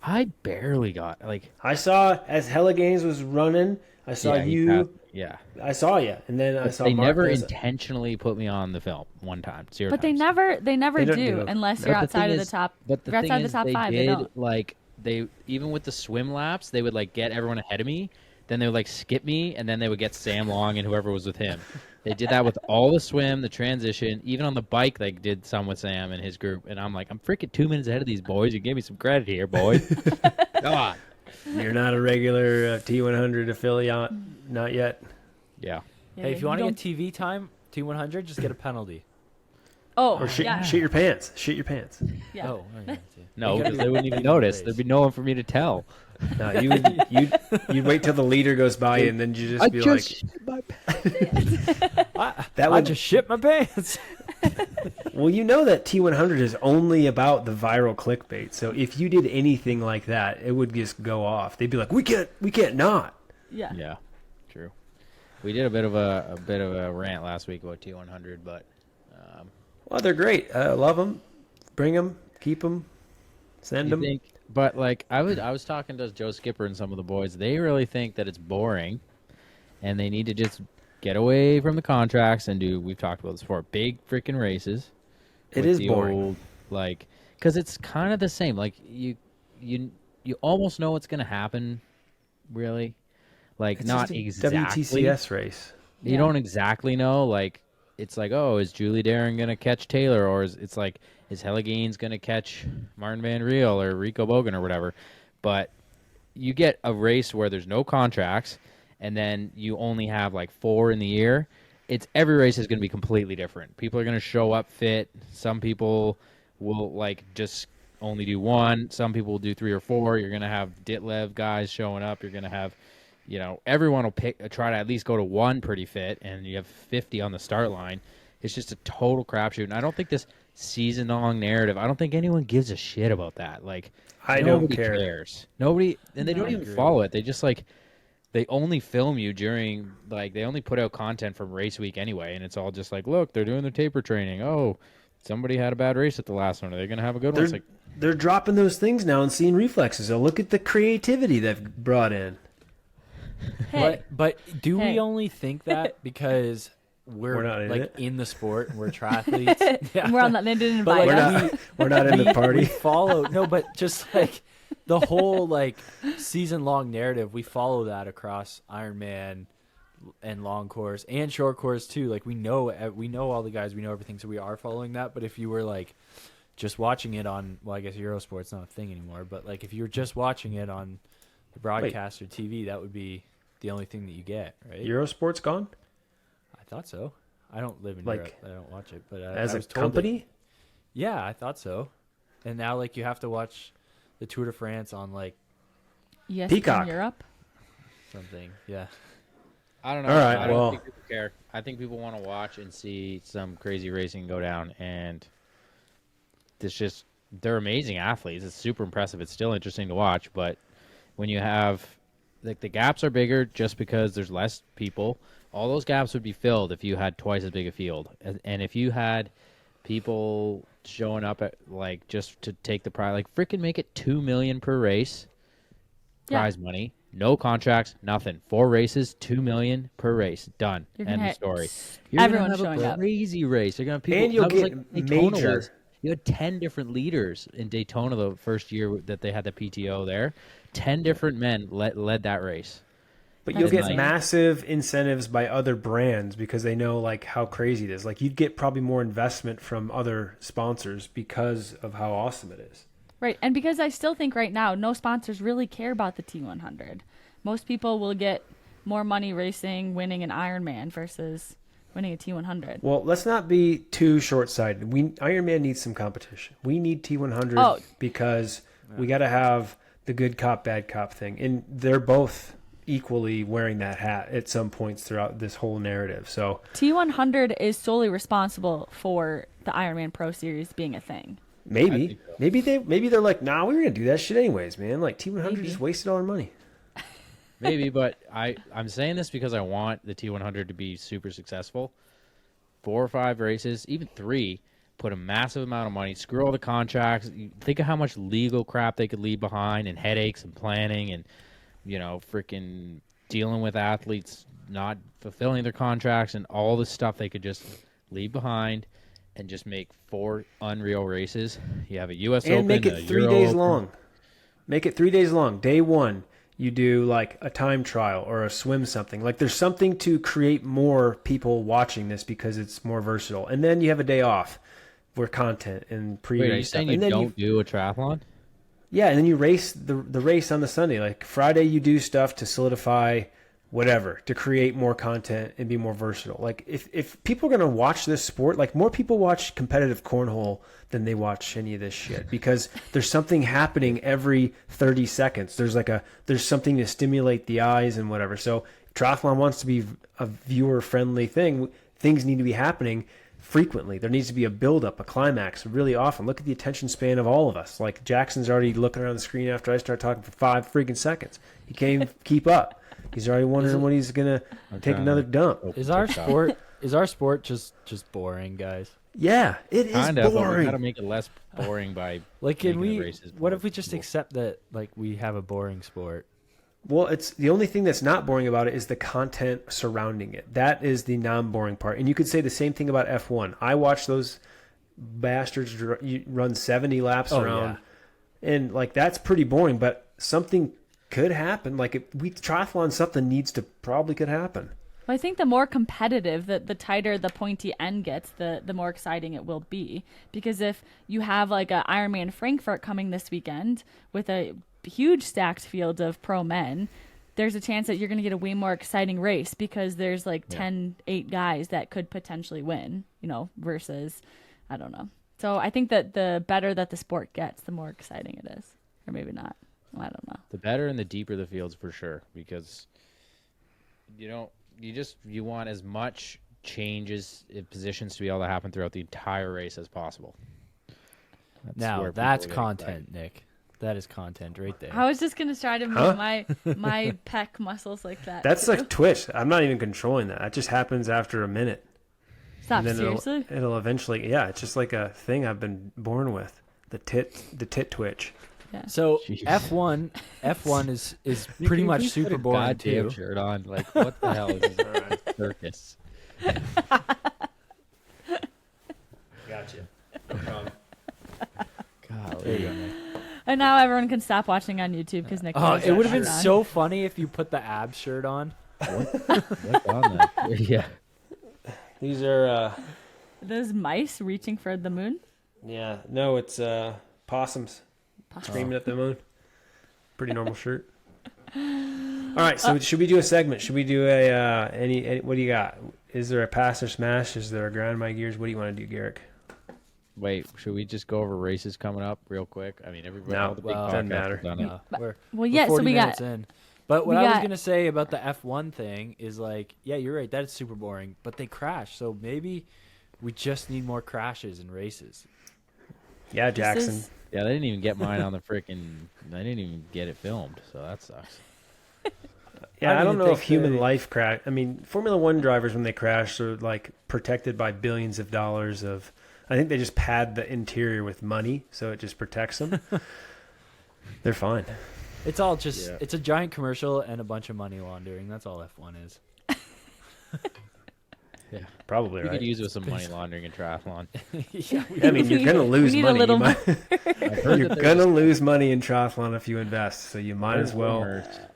I barely got
I saw as Hella Games was running. I saw
yeah, he
you.
passed- yeah.
I saw you, and then I
But
saw
they
Mark.
never
There's-
intentionally put me on the film one time. Zero
But they
times.
never
They don't
do
do it.
unless
But
you're
the
outside
thing
of the
is-
top.
But the
if you're
thing
outside
is,
the top
they
5,
did
they don't.
like they even with the swim laps, they would like get everyone ahead of me. Then they would like skip me, and then they would get Sam Long and whoever was with him. They did that with all the swim, the transition, even on the bike. They did some with Sam and his group, and I'm like, I'm freaking 2 minutes ahead of these boys. You gave me some credit here, boys. Come on.
You're not a regular T100 affiliate, not yet.
Yeah.
hey, if you want to
don't-
get TV time, T100, just get a penalty.
Oh,
Or shit,
yeah.
shit your pants. Shit your pants.
Yeah.
Oh, okay.
No,
You gotta
because they wouldn't even
be in the
notice.
race.
There'd be no one for me to tell.
No, you'd wait till the leader goes by you, and then you just be like,
I
that would
just shit my pants.
Well, you know that T100 is only about the viral clickbait. So if you did anything like that, it would just go off. They'd be like, we can't not.
Yeah.
Yeah, true. We did a bit of a rant last week about T100, but
Well, they're great. I love them. Bring them. Keep them. Send
you
them.
think? But like I was talking to Joe Skipper and some of the boys. They really think that it's boring, and they need to just get away from the contracts and do. We've talked about this before. Big freaking races.
It
with
is
the
boring.
old, like, because it's kind of the same. Like you almost know what's gonna happen, really. Like
It's
not
just a
exactly.
WTCS race.
You
Yeah.
don't exactly know. Like it's like, oh, is Julie Darren gonna catch Taylor, or is Hella Gaines gonna catch Martin Van Riel or Rico Bogan or whatever? But you get a race where there's no contracts, and then you only have like 4 in the year. It's every race is going to be completely different. People are going to show up fit. Some people will like just only do 1. Some people will do 3 or 4. You're going to have Ditlev guys showing up. You're going to have, everyone will try to at least go to 1 pretty fit, and you have 50 on the start line. It's just a total crapshoot. And I don't think this season-long narrative, I don't think anyone gives a shit about that. Like,
I don't
nobody
care.
cares. Nobody, and they
No,
don't
I
even
agree.
follow it. They just like, they only film you during, like, they only put out content from race week anyway, and it's all just like, look, they're doing their taper training. Oh, somebody had a bad race at the last one. Are they going to have a good one? It's like,
They're dropping those things now and seeing reflexes. So look at the creativity they've brought in.
Hey.
But do
Hey.
we only think that because we're
not in
like
it.
in the sport and we're triathletes? Yeah.
We're on that. They didn't
But,
invite
like,
us.
We're not in the
we
party.
follow but just like the whole like season long narrative, we follow that across Ironman and long course and short course too. Like we know all the guys, we know everything, so we are following that. But if you were like just watching it on, well, I guess Eurosport's not a thing anymore, but like if you were just watching it on the broadcast or TV, that would be the only thing that you get, right?
Eurosport's gone
I thought so. I don't live in
Like,
Europe. I don't watch it, but
as
I
a
was told that-
company.
yeah, I thought so. And now, like, you have to watch the Tour de France on, like,
Yes,
Peacock.
in Europe.
something. Yeah.
I don't know.
All right,
I don't
well-
think people care. I think people want to watch and see some crazy racing go down, and they're amazing athletes. It's super impressive. It's still interesting to watch, but when you have, like, the gaps are bigger just because there's less people. All those gaps would be filled if you had twice as big a field. And if you had people showing up at, like, just to take the prize, like, freaking make it $2 million per race
Yeah.
prize money. No contracts, nothing. 4 races, $2 million per race. Done.
You're
End
gonna
of
have
story. You're
everyone
gonna have
showing
a
up.
crazy race. You're gonna have people.
And you'll
that was
get
like Daytona
major-
was. You had 10 different leaders in Daytona the first year that they had the PTO there. 10 different men led that race.
But
That's
you'll get
insane.
massive incentives by other brands because they know like how crazy it is. Like you'd get probably more investment from other sponsors because of how awesome it is.
Right, and because I still think right now no sponsors really care about the T100. Most people will get more money racing, winning an Ironman versus winning a T100.
Well, let's not be too short-sighted. Ironman needs some competition. We need T100
Oh.
because we got to have the good cop, bad cop thing. And they're both equally wearing that hat at some points throughout this whole narrative. So
T100 is solely responsible for the Ironman Pro Series being a thing.
maybe they're like, nah, we were going to do that shit anyways, man. Like T100
Maybe.
just wasted all our money.
Maybe, but I'm saying this because I want the T100 to be super successful. 4 or 5 races, even 3, put a massive amount of money, screw all the contracts. Think of how much legal crap they could leave behind, and headaches and planning, and freaking dealing with athletes not fulfilling their contracts, and all the stuff they could just leave behind, and just make 4 unreal races. You have a U.S. Open,
and make it 3
Euro
days
Open.
long. Make it 3 days long. Day 1, you do like a time trial or a swim something. Like there's something to create more people watching this because it's more versatile. And then you have a day off for content and pre-race
Wait, are you
stuff.
saying
And
you
then
don't do a triathlon?
Yeah, and then you race the race on the Sunday. Like Friday, you do stuff to solidify whatever, to create more content and be more versatile. Like if people are going to watch this sport, like more people watch competitive cornhole than they watch any of this shit because there's something happening every 30 seconds. There's something to stimulate the eyes and whatever. So if triathlon wants to be a viewer friendly thing, things need to be happening frequently. There needs to be a build-up, a climax really often. Look at the attention span of all of us. Like Jackson's already looking around the screen after I start talking for 5 freaking seconds. He can't even keep up. He's already wondering when he's going to take another dump.
Is our sport just boring, guys?
Yeah, it is
Kind of, but we
boring.
got to make it less boring by
Like, can
making the
we?
races
What
more
if we just
cool.
accept that, like, we have a boring sport?
Well, it's the only thing that's not boring about it is the content surrounding it. That is the non-boring part. And you could say the same thing about F1. I watch those bastards run 70 laps around, and like that's pretty boring. But something could happen. Like if we triathlon, something probably could happen.
Well, I think the more competitive, the tighter the pointy end gets, the more exciting it will be. Because if you have like a Ironman Frankfurt coming this weekend with a huge stacked field of pro men, there's a chance that you're going to get a way more exciting race because there's like 8 guys that could potentially win, versus, I don't know. So I think that the better that the sport gets, the more exciting it is. Or maybe not. I don't know.
The better and the deeper the fields for sure, because you want as much changes in positions to be able to happen throughout the entire race as possible.
Now that's content, Nick. That is content right there.
I was just going to try to move my pec muscles like that.
That's
too.
like Twitch. I'm not even controlling that. That just happens after a minute.
Stop,
And then
seriously?
it'll eventually, it's just like a thing I've been born with. The tit twitch.
Yeah.
So
Jeez.
F1 is pretty much
Please put
super
a
boring
goddamn
too.
shirt on. Like, what the hell is this? A circus?
Gotcha.
Golly.
There you go, Nick.
And now everyone can stop watching on YouTube because Nick.
Oh,
has
it
that
would have been
shirt on.
so funny if you put the abs shirt on.
What's on that? Yeah.
These are,
Those mice reaching for the moon.
no, it's possums screaming at the moon. Pretty normal shirt. All right, so should we do a segment? Should we do any what do you got? Is there a pass or smash? Is there a grind my gears? What do you want to do, Garrick?
Wait, should we just go over races coming up real quick? I mean, everybody,
No,
all the big
well,
doesn't
podcasts
matter.
have done it.
We're
Yeah, so
40
we
minutes
got.
in. But what
we
I was
got-
gonna say about the F1 thing is like, yeah, you're right. That is super boring. But they crash, so maybe we just need more crashes in races.
Yeah,
This
Jackson.
is-
Yeah, they didn't even get mine on the freaking. They didn't even get it filmed, so that sucks.
Yeah, I don't
even
know
think
if human
they-
life crash. I mean, Formula One drivers when they crash are like protected by billions of dollars of. I think they just pad the interior with money, so it just protects them. They're fine.
It's all just
Yeah.
it's a giant commercial and a bunch of money laundering. That's all F1 is.
Yeah,
Probably
we
right.
could use with some money laundering in triathlon.
Yeah,
I mean, you're gonna lose
we need
money.
a little
You might-
I've heard
You're
that
gonna
there's-
lose money in triathlon if you invest, so you might as well
rumors that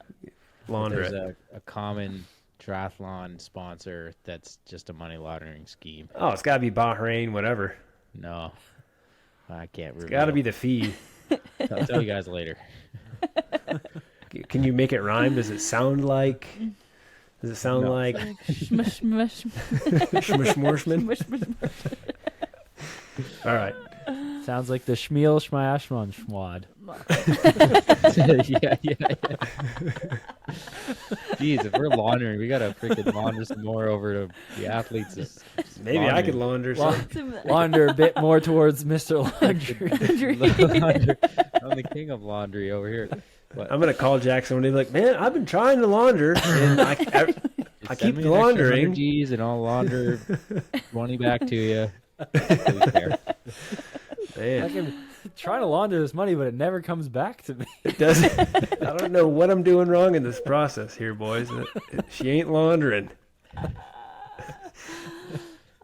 launder
there's
it.
a common triathlon sponsor that's just a money laundering scheme.
Oh, it's got to be Bahrain, whatever.
No, I can't.
It's got to be the feed.
I'll tell you guys later.
Can you make it rhyme? Does it sound like? Does it sound
No.
like
Smush, smush,
Schmushmorshman?
smush, smush.
All right.
sounds like the Schmiel Schmaashman Schwad.
Yeah. Jeez, if we're laundering, we gotta freaking launder some more over to the athletes.
Maybe I could launder some.
Launder a bit more towards Mr. Laundry.
I'm the king of laundry over here. But
I'm gonna call Jackson and be like, "Man, I've been trying to launder, and I keep
send me an extra
laundering."
100 G's and I'll launder 20 back to you.
Man,
I can try to launder this money, but it never comes back to me.
it doesn't. I don't know what I'm doing wrong in this process here, boys. She ain't laundering.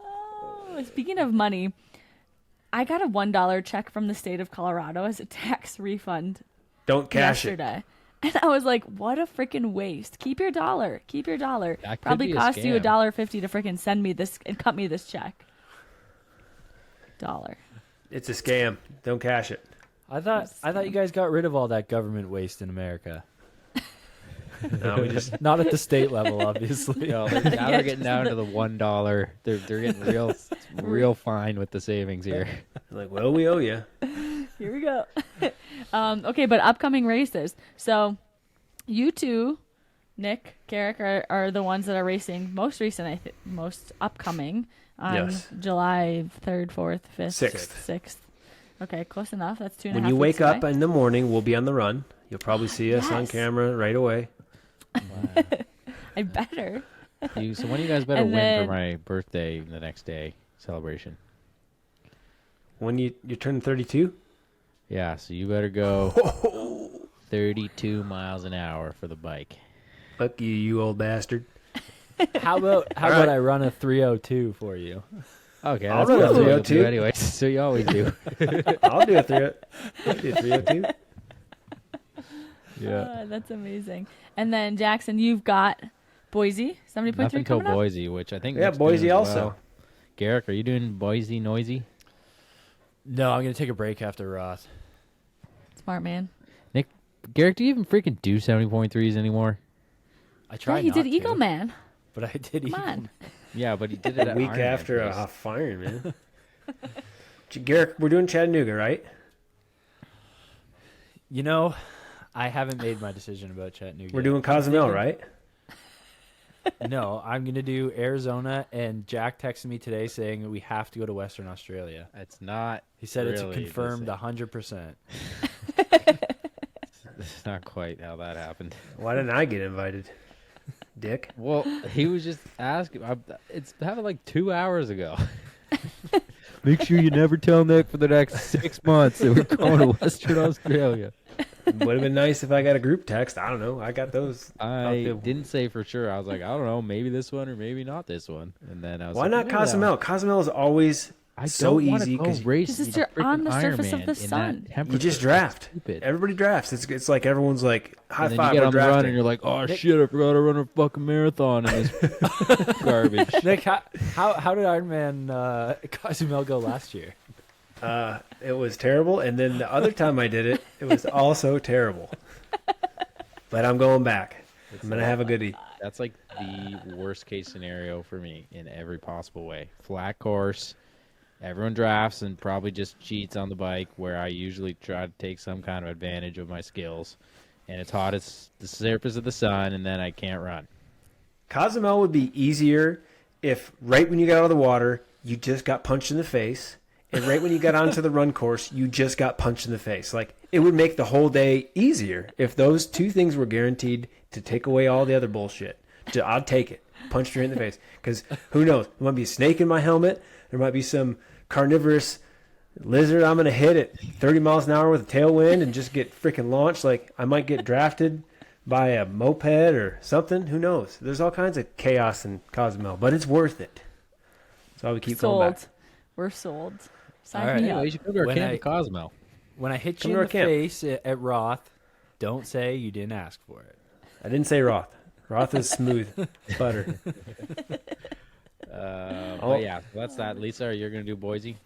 Oh, speaking of money, I got a $1 check from the state of Colorado as a tax refund
Don't cash
yesterday. And I was like, what a freaking waste. Keep your dollar. Keep your dollar.
That could
Probably
be a
cost you
scam.
$1.50 to freaking send me this and cut me this check. $1.
It's a scam. Don't cash it.
I thought you guys got rid of all that government waste in America.
No, we just
Not at the state level, obviously.
now they're getting down to the $1. They're getting real fine with the savings here.
like, well, we owe you.
Here we go. Okay, but upcoming races. So you two, Nick, Garrick, are the ones that are racing most recent, most upcoming on
Yes.
July 3rd, 4th, 5th,
6th.
Okay, close enough. That's 2.5
When you
weeks
wake up
away.
in the morning, we'll be on the run. You'll probably see us on
Yes.
camera right away.
I better.
So when you guys better
And
win
then-
for my birthday the next day celebration?
When you turn 32,
Yeah, so you better go 32 miles an hour for the bike.
fuck you, you old bastard.
How about
right.
I run a 302 for you?
Okay,
I'll
that's
run a
what you'll
302.
do anyway. So you always do.
I'll do a 302.
That's amazing. And then Jackson, you've got Boise 70.3
Nothing till
coming up.
Boise, which I think
Yeah,
Nick's doing
Boise
as
also.
well. Garrick, are you doing Boise noisy?
No, I'm gonna take a break after Roth.
Smart man.
Garrick, do you even freaking do 70.3s anymore?
I
Yeah,
tried.
he
not
did
to,
Eagle Man.
but I did.
Come
Eagle
on.
Yeah, but he did it
A
at
week
Ironman
after
pace.
a fire, man. Garrick, we're doing Chattanooga, right?
You know, I haven't made my decision about Chattanooga.
We're doing Cozumel, right?
No, I'm gonna do Arizona. And Jack texted me today saying we have to go to Western Australia.
It's not.
He said it's
Really,
confirmed
does
100%.
It's not quite how that happened.
Why didn't I get invited? Dick.
Well, he was just asking. It's happened like 2 hours ago. Make sure you never tell Nick for the next 6 months that we're going to Western Australia.
Would have been nice if I got a group text. I don't know. I got those.
I didn't say for sure. I was like, I don't know, maybe this one or maybe not this one. And then I was
Why
like,
not
maybe that
Cozumel?
one.
Cozumel is always
I
so
don't wanna
easy
go
because
race
Because
the
you're on the
freaking
surface of
Ironman
the
in that
sun.
temperature.
you just
That's
draft.
stupid.
Everybody drafts. It's like everyone's like high
And then
five.
you get
We're
on the run
drafting.
and you're like, oh shit, I forgot to run a fucking marathon in this garbage.
Nick, how did Ironman Cozumel go last year?
It was terrible, and then the other time I did it, it was also terrible. But I'm going back. I'm gonna have a goodie.
That's like the worst case scenario for me in every possible way. Flat course, everyone drafts and probably just cheats on the bike, where I usually try to take some kind of advantage of my skills. And it's hot as the surface of the sun, and then I can't run.
Cozumel would be easier if right when you got out of the water, you just got punched in the face, and right when you got onto the run course, you just got punched in the face. Like, it would make the whole day easier if those two things were guaranteed to take away all the other bullshit. I'd take it. Punched her in the face. Because who knows? There might be a snake in my helmet. There might be some carnivorous lizard I'm going to hit at 30 miles an hour with a tailwind and just get freaking launched. Like, I might get drafted by a moped or something. Who knows? There's all kinds of chaos in Cozumel, but it's worth it. So I would keep going back.
Sold. We're sold. Sign
All right.
me
Anyway,
up.
you should go to our
When
camp
I-
in Cozumel.
When I hit
Come
you
to
in
our
the
camp.
face at Roth, don't say you didn't ask for it.
I didn't say Roth. Roth is smooth butter.
But yeah, so that's that. Lisa, you're going to do Boise?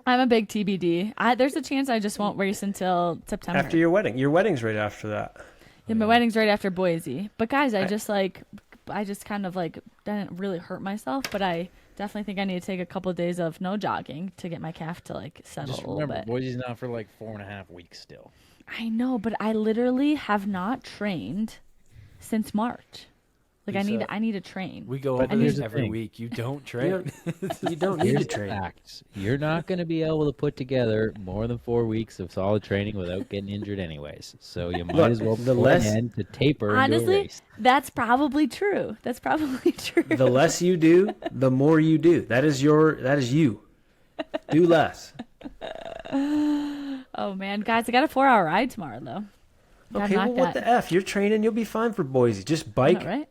I'm a big TBD. There's a chance I just won't race until September.
After your wedding. Your wedding's right after that.
Yeah, my wedding's right after Boise. But guys, I just kind of like didn't really hurt myself, but I Definitely think I need to take a couple of days of no jogging to get my calf to like settle
Just
a little
remember,
bit.
Boise's not for like 4.5 weeks still.
I know, but I literally have not trained since March. Like
Lisa,
I need to train.
We go
But
over
here's
this
the
every
thing.
week. You don't train.
You don't need to
Here's the
train.
facts. You're not going to be able to put together more than 4 weeks of solid training without getting injured anyways. So you might
Look,
as well
the
put
less-
an end to taper and do a
Honestly,
race.
that's probably true. That's probably true.
The less you do, the more you do. That is you. Do less.
Oh man, guys, I got a 4-hour ride tomorrow though. Gotta
Okay,
knock
well, what
that-
the F? You're training, you'll be fine for Boise. Just bike
I know, right?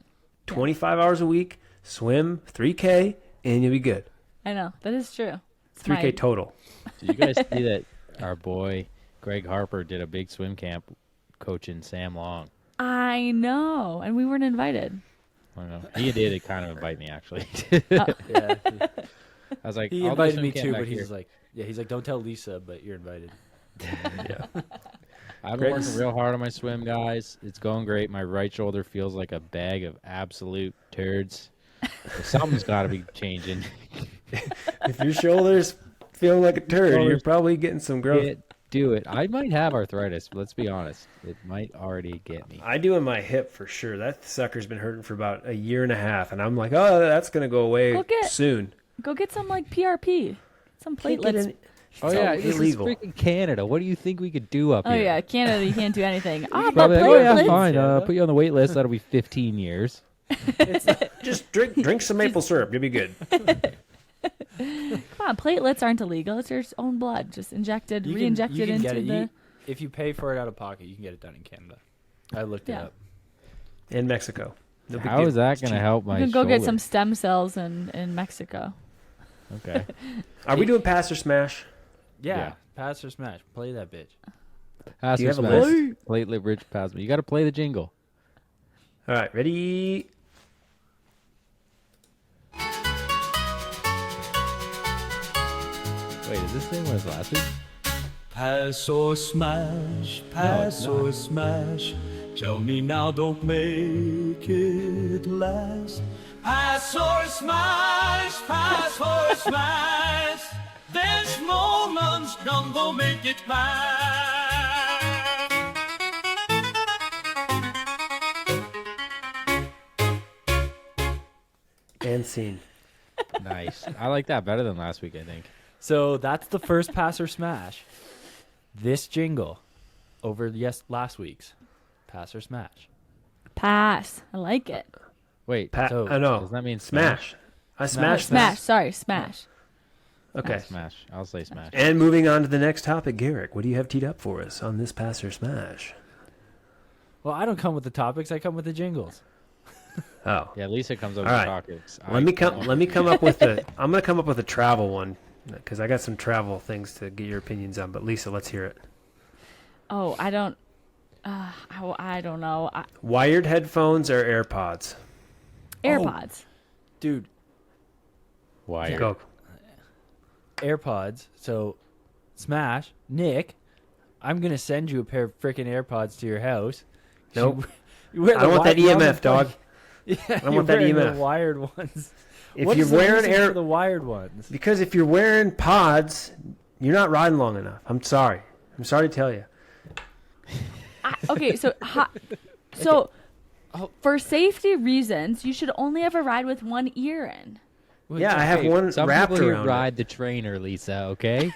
25 hours a week, swim 3K, and you'll be good.
I know that is true. It's
3K
my-
total.
Did you guys see that our boy Greg Harper did a big swim camp coaching Sam Long?
I know, and we weren't invited.
I don't know. He did kind of invite me, actually.
Yeah,
I was like,
he
I'll do
invited
swim
me
camp
too,
back
but
here.
he's like, don't tell Lisa, but you're invited.
Yeah.
I've been
Greg's-
working real hard on my swim, guys. It's going great. My right shoulder feels like a bag of absolute turds. So something's got to be changing.
If your shoulders feel like a turd, you're
Shoulders
probably getting some growth.
Can't do it. I might have arthritis, but let's be honest. It might already get me.
I do in my hip for sure. That sucker's been hurting for about a year and a half, and I'm like, oh, that's going to go away
Okay.
soon.
Go get some like PRP, some
Can't get
platelets.
any-
Oh,
It's
yeah.
all
This
illegal.
is freaking Canada. What do you think we could do up
Oh
here?
yeah, Canada, you can't do anything. Ah, but
Probably like, oh, yeah,
platelets.
fine.
Yeah.
Put you on the wait list. That'll be 15 years.
Just drink some maple syrup. You'll be good.
Come on, platelets aren't illegal. It's your own blood, just injected,
You
re-injected
can
into
get it.
the.
If you pay for it out of pocket, you can get it done in Canada. I looked it
Yeah.
up.
In Mexico. No big
How
deal.
is that
It's
going to
cheap.
help my
You can go get
shoulder?
some stem cells in Mexico.
Okay.
Are we doing pass or smash?
Yeah,
Yeah.
pass or smash. Play that bitch.
Pass
Do you
or
have a
smash.
list?
Platelet rich plasma. You got to play the jingle.
All right, ready?
Wait, is this thing was last week?
Pass or smash, pass or smash. Tell me now, don't make it last. Pass or smash. This moment's gonna make it pass.
And scene.
Nice. I like that better than last week, I think.
So that's the first pass or smash. This jingle over last week's pass or smash.
Pass. I like it.
Wait,
So,
I know.
does that mean
Smash. I smashed
Smash.
that.
Sorry, smash.
Okay.
Smash. I'll say smash.
And moving on to the next topic, Garrick, what do you have teed up for us on this pass or smash?
Well, I don't come with the topics. I come with the jingles.
Oh.
Yeah, Lisa comes up
All
with
right.
topics.
Let me come up with I'm going to come up with a travel one because I got some travel things to get your opinions on, but Lisa, let's hear it.
Oh, I don't. I don't know.
Wired headphones or AirPods?
AirPods.
Dude,
Wired.
Go.
AirPods. So, smash. Nick, I'm going to send you a pair of freaking AirPods to your house.
Nope.
You wear
I don't want that
you're on the
EMF, dog.
Yeah,
I don't
you're
want that
wearing the
EMF.
wired ones.
If
What's
you're
the
wearing
reason for the wired ones?
because if you're wearing pods, you're not riding long enough. I'm sorry. I'm sorry to tell you.
Okay, so for safety reasons, you should only ever ride with one ear in.
Yeah, I have
Hey,
one
some
wrapped
people here
around it.
ride the trainer, Lisa, okay?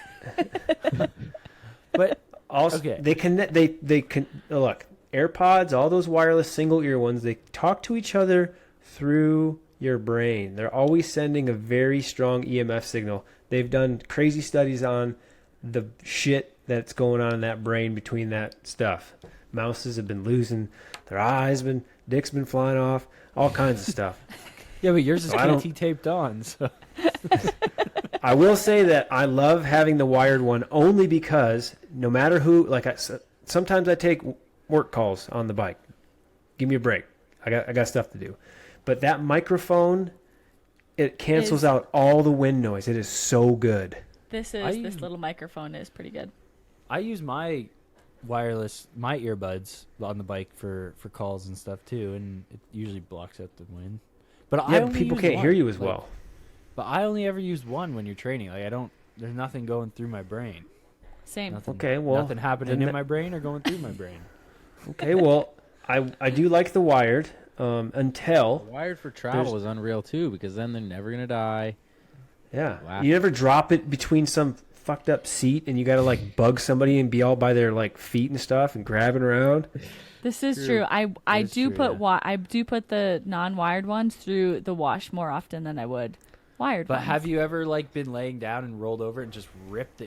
But
Also,
Okay.
they connect. They can look. AirPods, all those wireless single ear ones, they talk to each other through your brain. They're always sending a very strong EMF signal. They've done crazy studies on the shit that's going on in that brain between that stuff. Mouses have been losing their eyes, dicks been flying off, all kinds of stuff.
yeah, but yours is
So I don't-
KT taped on. So
I will say that I love having the wired one only because no matter who, sometimes I take work calls on the bike. Give me a break. I got stuff to do. But that microphone, it cancels out all the wind noise. It is so good.
This little microphone is pretty good.
I use my earbuds on the bike for calls and stuff too, and it usually blocks out the wind. But I
Yeah,
only
people
use
can't hear
one.
you as
Like,
well.
But I only ever use one when you're training. Like there's nothing going through my brain.
Same.
Nothing,
Okay, well,
nothing happening
then
in my brain or going through my brain.
Okay, well, I do like the wired until
Wired for travel
There's-
is unreal too, because then they're never gonna die.
yeah.
Wow.
You never drop it between some fucked up seat and you got to like bug somebody and be all by their like feet and stuff and grabbing around.
This is
True.
true. I
is
do
true,
put
yeah.
I do put the non-wired ones through the wash more often than I would wired
But
ones.
have you ever like been laying down and rolled over and just ripped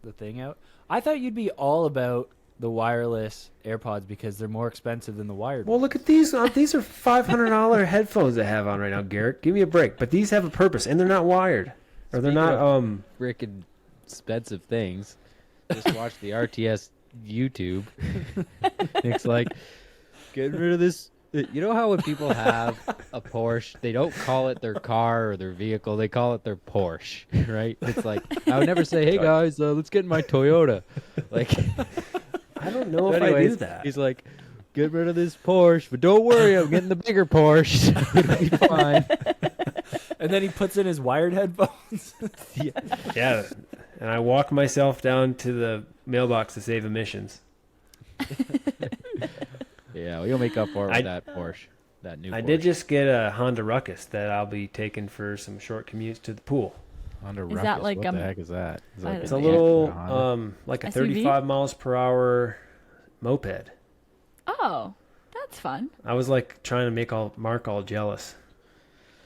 the thing out? I thought you'd be all about the wireless AirPods because they're more expensive than the wired.
Well, look at these. These are $500 headphones I have on right now, Garrett. Give me a break. But these have a purpose and they're not wired. Or they're
Speaking
not
of- Freaking expensive things. Just watch the RTS YouTube. It's like getting rid of this. You know how when people have a Porsche, they don't call it their car or their vehicle, they call it their Porsche, right? It's like I would never say, "Hey guys, let's get in my Toyota." Like,
I don't know if
anyways,
I do that.
he's like, "Get rid of this Porsche, but don't worry, I'm getting the bigger Porsche. It'll be fine."
And then he puts in his wired headphones.
Yeah. And I walk myself down to the mailbox to save emissions.
Yeah, well, you'll make up for it
I-
with that Porsche, that new.
I
Porsche.
did just get a Honda Ruckus that I'll be taking for some short commutes to the pool.
Honda
Is
Ruckus.
that like,
what the heck is that? Is
I
that
It's
don't
a
know.
little,
Honda?
like a
SUV?
35 miles per hour moped.
Oh, that's fun.
I was like trying to make Mark all jealous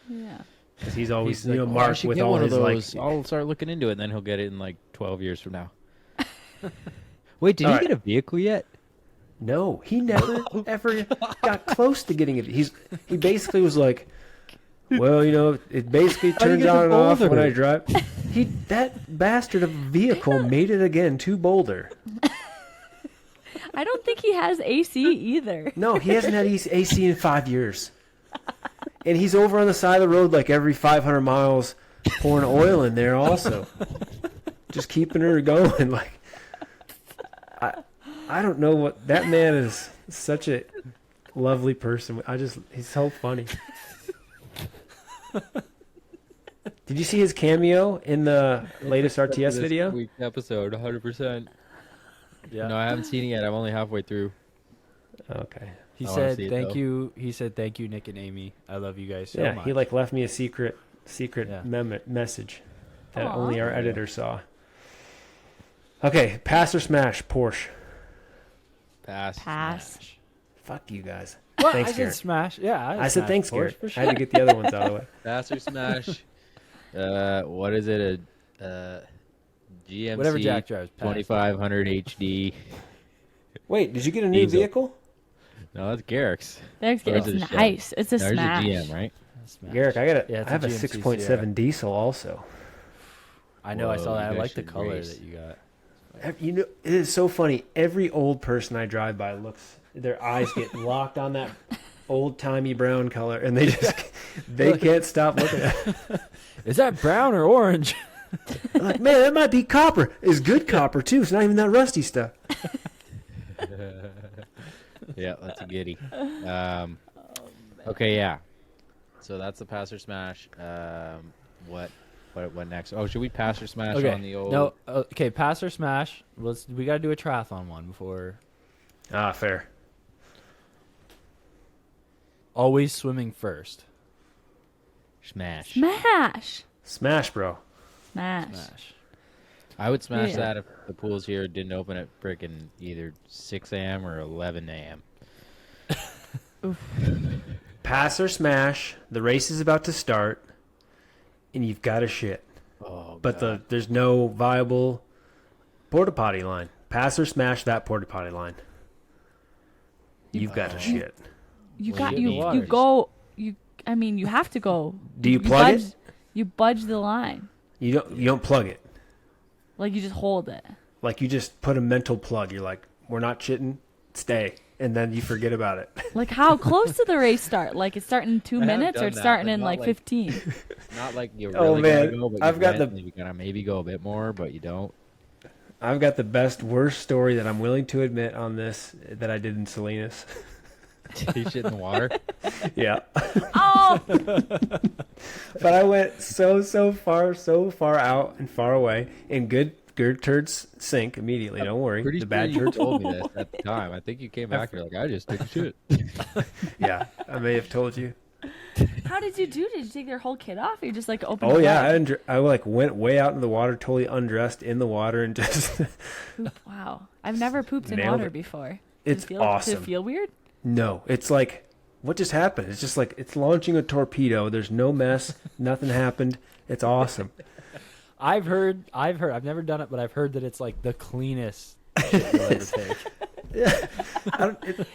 Yeah.
because he's always,
He's like, "Oh, I
Mark
should
with
get
all
one
his
of those.
like.
I'll start looking into it, and then he'll get it in like 12 years from now. Wait, did
All
he
right.
get a vehicle yet?
No, he never ever got close to getting it. He basically was like, well, it basically
How do you
turns
get
on
to
and off when
Boulder?
I drive. That bastard of a vehicle made it again to Boulder.
I don't think he has AC either.
No, he hasn't had AC in 5 years. And he's over on the side of the road like every 500 miles pouring oil in there also. Just keeping her going. Like, I don't know what, that man is such a lovely person. He's so funny. Did you see his cameo in the latest RTS video?
Week episode, 100%.
Yeah.
No, I haven't seen it yet. I'm only halfway through.
Okay.
He
I wanna
said
see it,
thank
though.
you. He said thank you, Nick and Amy. I love you guys so
Yeah,
much.
he like left me a secret
Yeah.
message that
Aw.
only our editor saw. Okay, pass or smash Porsche.
Pass.
Pass.
Fuck you guys.
What?
Thanks,
I said
Garrett.
smash. Yeah,
I said
smashed
thanks,
Porsche
Garrett.
for
I
sure.
had to get the other ones out of the way.
Pass or smash. What is it? A GMC
Whatever Jack drives. pass.
2500 HD.
Wait, did you get a new
Diesel.
vehicle?
No, that's Garrick's.
There's,
Or is
it's
it a Chevy?
nice. It's a
There's
smash.
a GM, right?
Smash.
Garrick, I
Yeah, it's
have a
GMC
6.7
Sierra.
diesel also.
I know. I
Whoa,
saw that.
you
I
guys
like the
should
color
race.
that you got.
It is so funny. Every old person I drive by their eyes get locked on that old-timey brown color, and they can't stop looking at it.
Is that brown or orange?
I'm like, man, that might be copper. It's good copper, too. It's not even that rusty stuff.
Yeah, that's a giddy. Okay, yeah. So that's the pass or smash. What next? Oh, should we pass or smash
Okay.
on the old?
No. Okay. Pass or smash. We got to do a triathlon one before.
Ah, fair.
Always swimming first.
Smash.
Smash.
Smash, bro.
Smash.
Smash.
I would smash
Yeah.
that if the pools here didn't open at frickin' either 6 a.m. or 11 a.m.
Pass or smash. The race is about to start, and you've got to shit.
Oh,
But there's no viable porta potty line. Pass or smash that porta potty line. You've got to shit.
You
Well,
got
you
you.
need
You
waters.
go. You. I mean, you have to go.
Do you plug
budge,
it?
You budge the line.
You don't plug it.
Like you just hold it.
Like you just put a mental plug. You're like, we're not shitting. Stay, and then you forget about it.
Like how close to the race start? Like it's starting in 2
I have
minutes or
done
it's
that,
starting
but
in
not
like
like-
15.
Not like you
Oh,
really
man.
gotta go, but
I've got
you gotta maybe go a bit more, but you don't.
I've got the worst story that I'm willing to admit on this that I did in Salinas.
You shit in the water.
Yeah.
Oh,
But I went so far out and far away, and good turds sink immediately. Don't worry.
Pretty
The
sure
bad
you
turds.
told me this at the time. I think you came back here like, I just took a shit.
Yeah, I may have told you.
how did you do? Did you take their whole kit off? Or you just like opened?
Oh
the
yeah,
leg?
I like went way out in the water, totally undressed in the water, and just
Wow, I've never pooped in
Nailed
water
it.
before.
It's
Did
awesome.
it feel weird?
No, it's like, what just happened? It's just like it's launching a torpedo. There's no mess. Nothing happened. It's awesome.
I've heard. I've never done it, but I've heard that it's like the cleanest shit you'll ever take.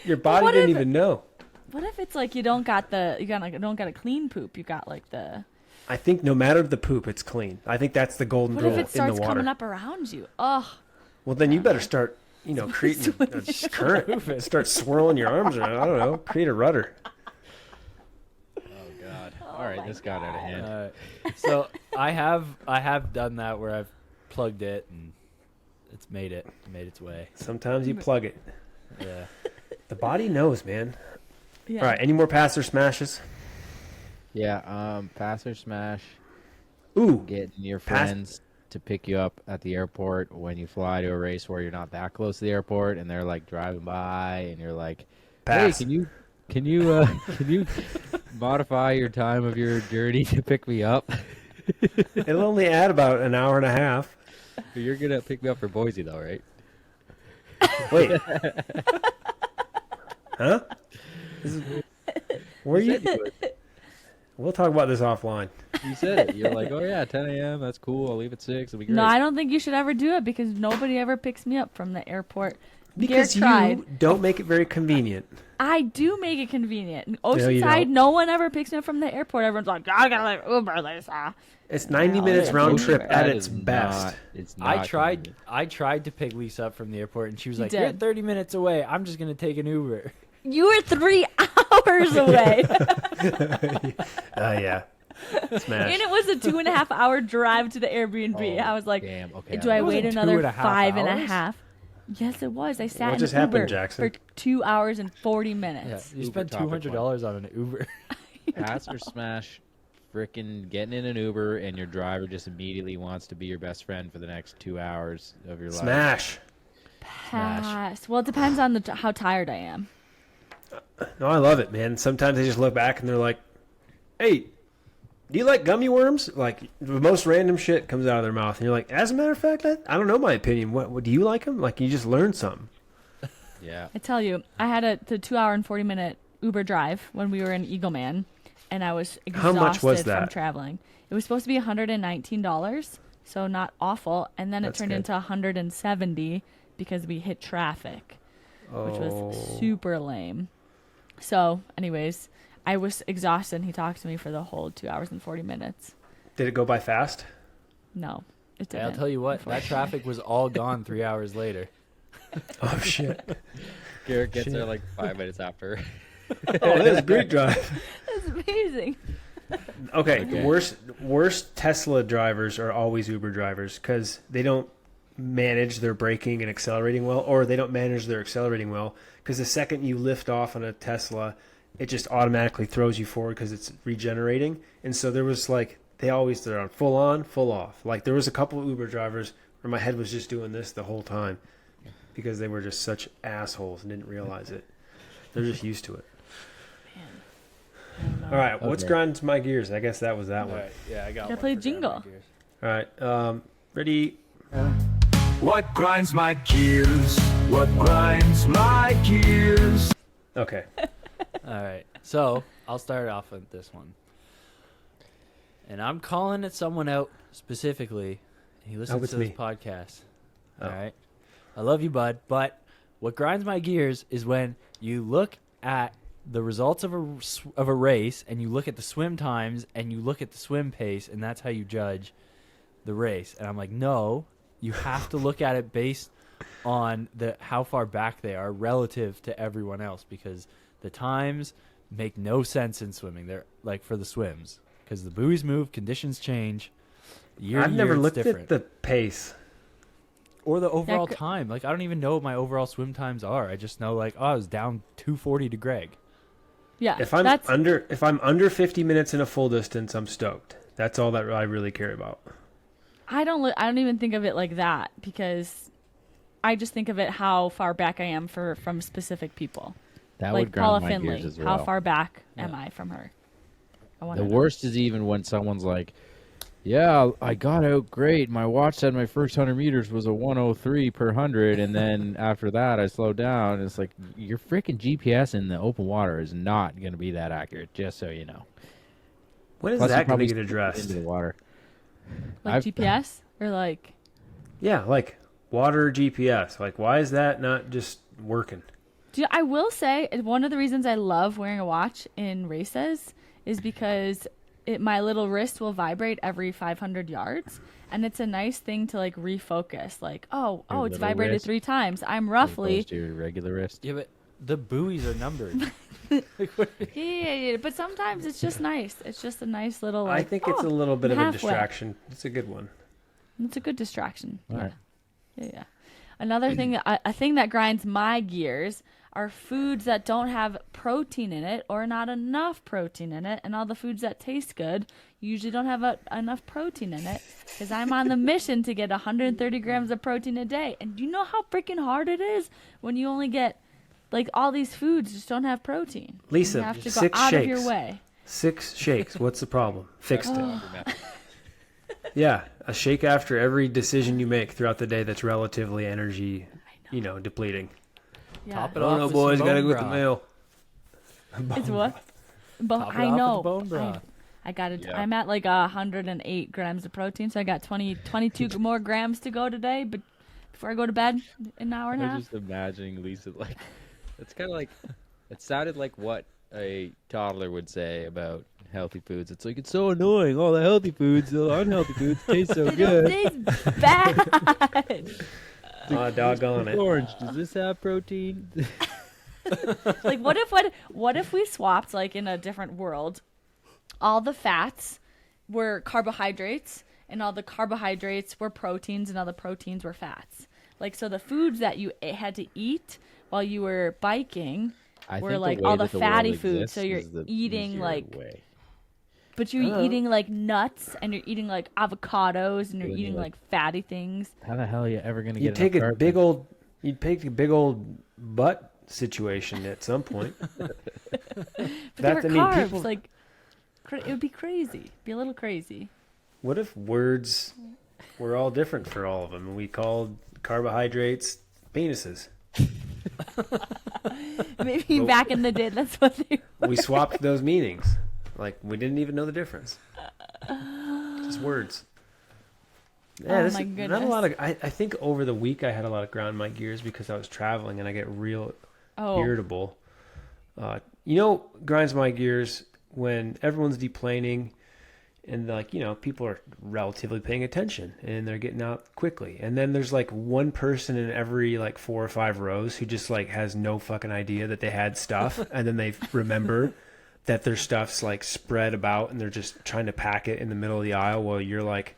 Your body
what
didn't
if-
even know.
What if it's like you don't got a clean poop? You got like the.
I think no matter the poop, it's clean. I think that's the golden
What
rule
if it
in the
starts
water.
coming up around you? Oh,
Well, then you better start, creating a current. Start swirling your arms around. I don't know. Create a rudder.
Oh, God. All right, this got out of hand.
So I have done that where I've plugged it and it's made its way.
Sometimes you plug it.
Yeah.
The body knows, man.
yeah.
All right. Any more pass or smashes?
Yeah, pass or smash.
Ooh.
Getting your
Pass-
friends to pick you up at the airport when you fly to a race where you're not that close to the airport, and they're like driving by, and you're like,
Pass.
"Hey, can you modify your time of your journey to pick me up?
It'll only add about an hour and a half.
You're gonna pick me up for Boise, though, right?"
Wait. Huh? Where you? We'll talk about this offline.
You said it. You're like, "Oh yeah, 10 a.m. That's cool. I'll leave at 6. It'll be great."
No, I don't think you should ever do it because nobody ever picks me up from the airport.
Because
Garrett
you don't make it very convenient.
I do make it convenient. In
you
Oceanside,
don't.
no one ever picks me up from the airport. Everyone's like, I gotta like Uber, Lisa.
It's 90
No,
minutes
it's
round
Uber.
trip at
That
its
is
best.
not- it's not
I
convenient.
tried to pick Lisa up from the airport and she was
You
like, "You're
did.
30 minutes away. I'm just gonna take an Uber."
You were 3 hours away.
Yeah. Smash.
And it was a 2.5 hour drive to the Airbnb.
Oh,
I was like,
damn. Okay,
do I
It
wait
wasn't
another
2.5
five and a
hours?
half? Yes, it was. I sat
What
in
just
Uber
happened, Jackson?
for 2 hours and 40
Yeah,
minutes.
you
Uber
spent
topic
$200 on an Uber.
Pass or smash, freaking getting in an Uber and your driver just immediately wants to be your best friend for the next 2 hours of your life.
Smash.
Pass. Well, it depends on how tired I am.
No, I love it, man. Sometimes they just look back and they're like, "Hey, do you like gummy worms?" Like the most random shit comes out of their mouth, and you're like, "As a matter of fact, I don't know my opinion. What do you like them?" Like you just learned something.
Yeah.
I tell you, I had the 2 hour and 40 minute Uber drive when we were in Eagleman, and I was
How
exhausted
much was
from
that?
traveling. It was supposed to be $119, so not awful, and then
That's
it turned
good.
into $170 because we hit traffic, which was super lame. So, anyways, I was exhausted, and he talked to me for the whole 2 hours and 40 minutes.
Did it go by fast?
No, it
Yeah,
didn't.
I'll tell you what, that traffic was all gone 3 hours later.
Oh shit!
Garrett gets there like 5 minutes after.
Oh, that was a great drive.
That's amazing.
Okay, worst Tesla drivers are always Uber drivers because they don't manage their braking and accelerating well, or they don't manage their accelerating well. Because the second you lift off on a Tesla, it just automatically throws you forward because it's regenerating. And so there was like they're on full on, full off. Like there was a couple of Uber drivers where my head was just doing this the whole time because they were just such assholes and didn't realize it. They're just used to it. All right, what's
Okay.
grinds my gears? I guess that was that one.
All right, yeah, I got
Gotta
one
play
for
jingle.
Grandma Gears.
All right, ready?
What grinds my gears? What grinds my gears?
Okay.
All right, so I'll start off with this one. And I'm calling it someone out specifically. He listens
it's
to this
me.
podcast.
Oh.
All right. I love you, bud. But what grinds my gears is when you look at the results of a race and you look at the swim times and you look at the swim pace and that's how you judge the race. And I'm like, no, you have to look at it based on how far back they are relative to everyone else because the times make no sense in swimming. They're like for the swims because the buoys move, conditions change. Year to
I've never
year, it's
looked
different.
at the pace.
Or the overall
c-
time. Like, I don't even know what my overall swim times are. I just know, like, oh, I was down 240 to Greg.
Yeah.
If I'm under 50 minutes in a full distance, I'm stoked. That's all that I really care about.
I don't even think of it like that, because I just think of it how far back I am from specific people.
That
Like
would
Paula
grind my
Finley.
gears as well.
How far back am I from her?
The worst is even when someone's like, yeah, I got out great. My watch said my first 100 meters was a 103 per 100, and then after that I slowed down. It's like, your freaking GPS in the open water is not going to be that accurate, just so you know.
When is
Plus, you
that going to
probably
get
stick it
addressed?
into the water.
Like GPS? Or like...
Yeah, like water GPS. Like, why is that not just working?
I will say, one of the reasons I love wearing a watch in races is because my little wrist will vibrate every 500 yards, and it's a nice thing to like refocus. Like, oh,
Your
it's
little
vibrated
wrist?
3 times. I'm
As
roughly
opposed to your regular wrist.
Yeah, but the buoys are numbered.
yeah, but sometimes it's just nice. It's just a nice little. Like,
I think it's a little bit
I'm
of a
halfway.
distraction. It's a good one.
It's a good distraction.
All
Yeah.
right.
Yeah. Another thing, a thing that grinds my gears are foods that don't have protein in it or not enough protein in it, and all the foods that taste good usually don't have enough protein in it, because I'm on the mission to get 130 grams of protein a day. And do you know how freaking hard it is when you only get, like, all these foods just don't have protein?
Lisa,
you have to go
6
out
shakes.
of your way.
6 shakes. What's the problem? Fixed
Oh.
it. Yeah, a shake after every decision you make throughout the day that's relatively energy, depleting.
Yeah.
Top it
Oh
off
no,
with
boys,
some
gotta
bone
go with the
broth.
mail.
It's what?
Top it
I
off with
know.
the bone broth.
I got it.
Yeah.
I'm at like 108 grams of protein, so I got 22 more grams to go today. But before I go to bed, in an hour and a
I'm
half.
just imagining Lisa like, it's kind of like, it sounded like what a toddler would say about healthy foods. It's like, it's so annoying. All the healthy foods, the unhealthy foods taste so good.
It tastes bad.
Doggone it.
Orange, does this have protein?
Like, what if we swapped, like, in a different world, all the fats were carbohydrates and all the carbohydrates were proteins and all the proteins were fats. Like, so the foods that you had to eat while you were biking
I
were
think
like
way
all the
that
fatty
world
foods.
exists
So you're
is the
eating
easier
like,
way.
but you're eating like nuts and you're eating like avocados and you're
Then you're
eating
like-
like fatty things.
How the hell are you ever gonna
You'd
get
take
enough
a big old, butt situation at some point.
But they
That's-
were
I mean,
carbs.
people-
Like, it would be crazy. Be a little crazy.
What if words were all different for all of them, and we called carbohydrates penises?
Maybe
Well-
back in the day, that's what they were.
We swapped those meanings. Like, we didn't even know the difference. Just words. Yeah,
Oh
this
my
is not a
goodness.
lot of. I think over the week I had a lot of ground my gears because I was traveling and I get real
Oh,
irritable. Grinds my gears when everyone's deplaning and people are relatively paying attention and they're getting out quickly. And then there's like one person in every like 4 or 5 rows who just like has no fucking idea that they had stuff. And then they remember that their stuff's like spread about and they're just trying to pack it in the middle of the aisle while you're like,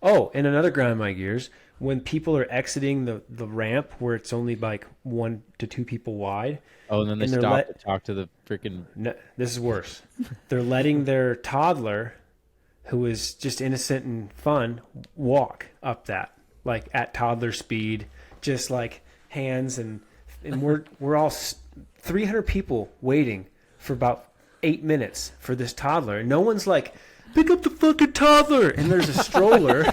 oh, and another grind my gears, when people are exiting the ramp where it's only like 1 to 2 people wide.
Oh, and then they
And they're
stop
let-
to talk to the freaking.
No, this is worse. They're letting their toddler, who is just innocent and fun, walk up that like at toddler speed, just like hands and we're all 300 people waiting for about 8 minutes for this toddler. And no one's like, pick up the fucking toddler, and there's a stroller.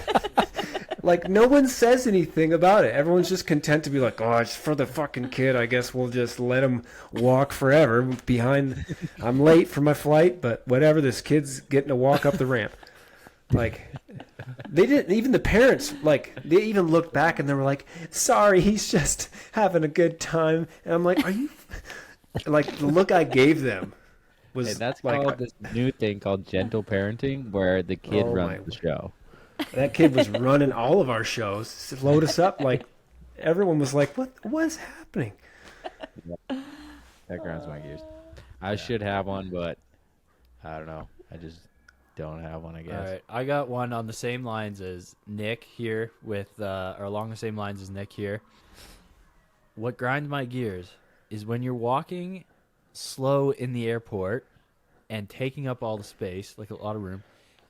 Like, no one says anything about it. Everyone's just content to be like, oh, it's for the fucking kid. I guess we'll just let him walk forever behind. I'm late for my flight, but whatever. This kid's getting to walk up the ramp. Like, they didn't, even the parents, like, they even looked back and they were like, sorry, he's just having a good time. And I'm like, are you, like, the look I gave them was
Hey, that's
like,
called this new thing called gentle parenting, where the kid
Oh
runs
my-
the show.
that kid was running all of our shows, load us up. Like, everyone was like, what is happening?
That grinds my gears. I should have one, but I don't know. I just don't have one, I guess.
All right, I got one on the same lines as Nick here or along the same lines as Nick here. What grinds my gears is when you're walking slow in the airport and taking up all the space, like a lot of room,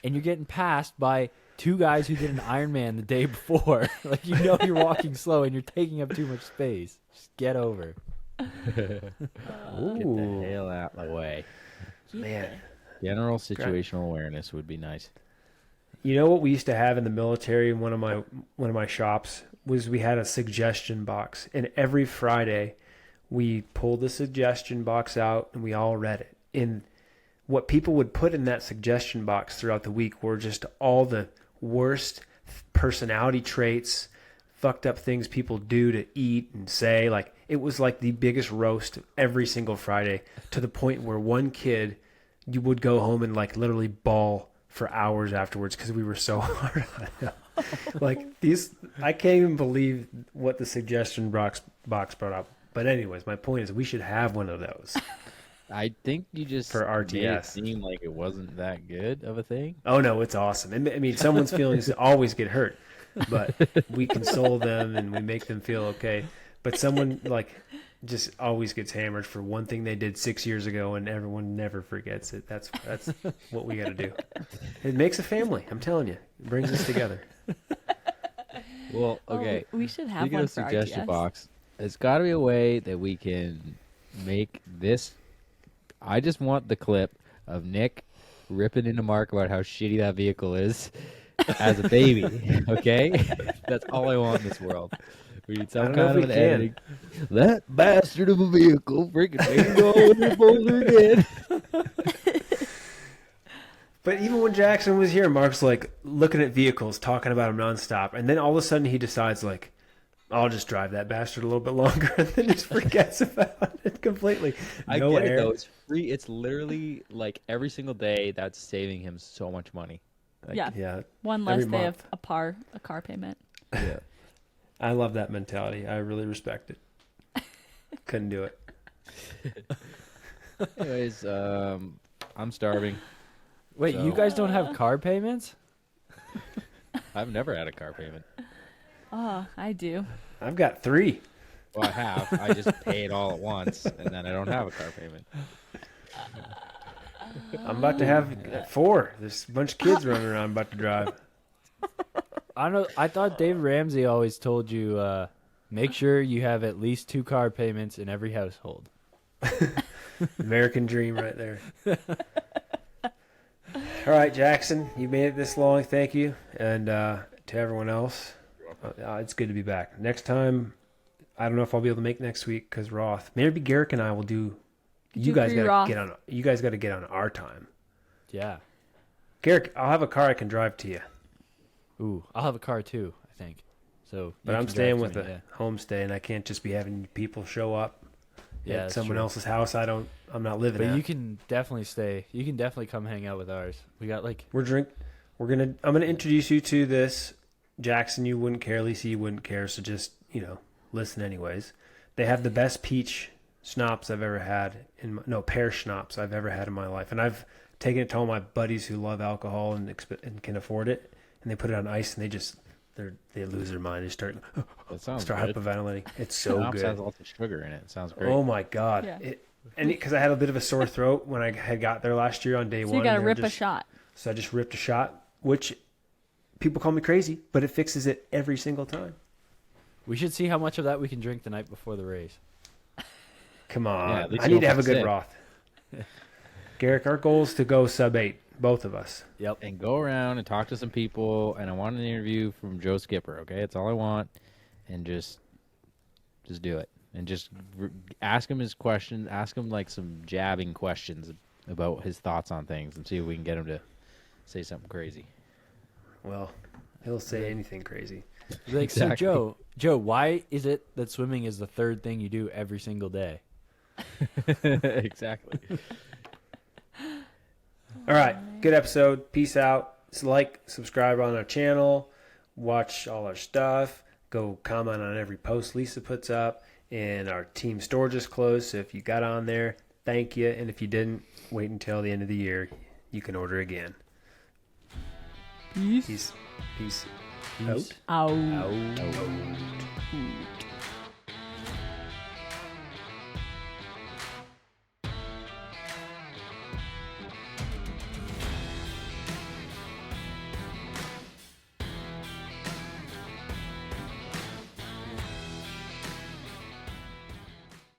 and you're getting passed by two guys who did an Ironman the day before. Like, you know you're walking slow and you're taking up too much space. Just get over.
Get the hell out of the way.
Man.
General situational awareness would be nice.
You know what we used to have in the military in one of my shops was we had a suggestion box, and every Friday we pulled the suggestion box out and we all read it. And what people would put in that suggestion box throughout the week were just all the worst personality traits, fucked up things people do to eat and say. Like, it was like the biggest roast every single Friday, to the point where one kid, you would go home and like literally bawl for hours afterwards because we were so hard on him. Like, these, I can't even believe what the suggestion box brought up. But anyways, my point is we should have one of those.
I think you just
For RTS.
made it seem like it wasn't that good of a thing.
Oh no, it's awesome. And I mean, someone's feelings always get hurt, but we console them and we make them feel okay. But someone like just always gets hammered for one thing they did 6 years ago, and everyone never forgets it. That's what we got to do. It makes a family. I'm telling you, it brings us together.
Well, okay.
Oh, we should have
Speaking
one
of
for
suggestion
RTS.
box, there's got to be a way that we can make this. I just want the clip of Nick ripping into Mark about how shitty that vehicle is as a baby. Okay, that's all I want in this world. We need some
I don't know
kind
if
of
we
an
can.
editing. That bastard of a vehicle freaking made it all over Boulder again.
But even when Jackson was here, Mark's like looking at vehicles, talking about them nonstop, and then all of a sudden he decides like, I'll just drive that bastard a little bit longer, and then just forgets about it completely.
I
No
get
air.
it though. It's free. It's literally like every single day that's saving him so much money. Like,
Yeah.
Yeah,
One less
every
day
month.
of a car payment.
yeah.
I love that mentality. I really respect it. Couldn't do it.
Anyways, I'm starving.
Wait, you
So-
guys don't have car payments?
I've never had a car payment.
Oh, I do.
I've got 3.
Well, I have. I just pay it all at once, and then I don't have a car payment.
I'm about to have 4. There's a bunch of kids running around. I'm about to drive.
I don't know. I thought Dave Ramsey always told you make sure you have at least 2 car payments in every household.
American dream right there. All right, Jackson, you made it this long. Thank you. And to everyone else, it's good to be back. Next time, I don't know if I'll be able to make next week because Roth. Maybe Garrick and I will do. You guys got
Roth.
to get on. You guys got to get on our time.
Yeah.
Garrick, I'll have a car I can drive to you,
Ooh, I'll have a car too, I think. So,
but
you
I'm
can
staying
drive
with
to
a
me, yeah.
homestay, and I can't just be having people show up
Yeah,
at
that's
someone
true.
else's house. I'm not living
But
at.
you can definitely stay. You can definitely come hang out with ours. We got like
I'm gonna introduce you to this. Jackson, you wouldn't care. Lisa, you wouldn't care. So just, listen anyways. They have the best peach schnapps I've ever had pear schnapps I've ever had in my life. And I've taken it to all my buddies who love alcohol and can afford it. And they put it on ice and they lose their mind. They start
That sounds good.
hyperventilating. It's so
Schnapps
good.
has lots of sugar in it. It sounds great.
Oh my God.
Yeah.
Because I had a bit of a sore throat when I had got there last year on day
So
one.
you got to
and
rip
they're
a
just-
shot.
So I just ripped a shot, which people call me crazy, but it fixes it every single time.
we should see how much of that we can drink the night before the race.
Come
Yeah,
on.
at least
I
you
need to
don't
have a
feel
good
sick.
Roth. Garrick, our goal is to go sub-8, both of us.
Yep.
And go around and talk to some people. And I want an interview from Joe Skipper. Okay, that's all I want. And just do it. And just ask him his questions. Ask him like some jabbing questions about his thoughts on things, and see if we can get him to say something crazy.
Well, he'll say anything crazy.
Like,
Exactly.
so Joe, why is it that swimming is the third thing you do every single day?
Exactly.
All right, good episode. Peace out. Subscribe on our channel. Watch all our stuff. Go comment on every post Lisa puts up. And our team store just closed, so if you got on there, thank you. And if you didn't, wait until the end of the year. You can order again. Peace. Peace.
Peace
Out.
Ow.
out.
Oh.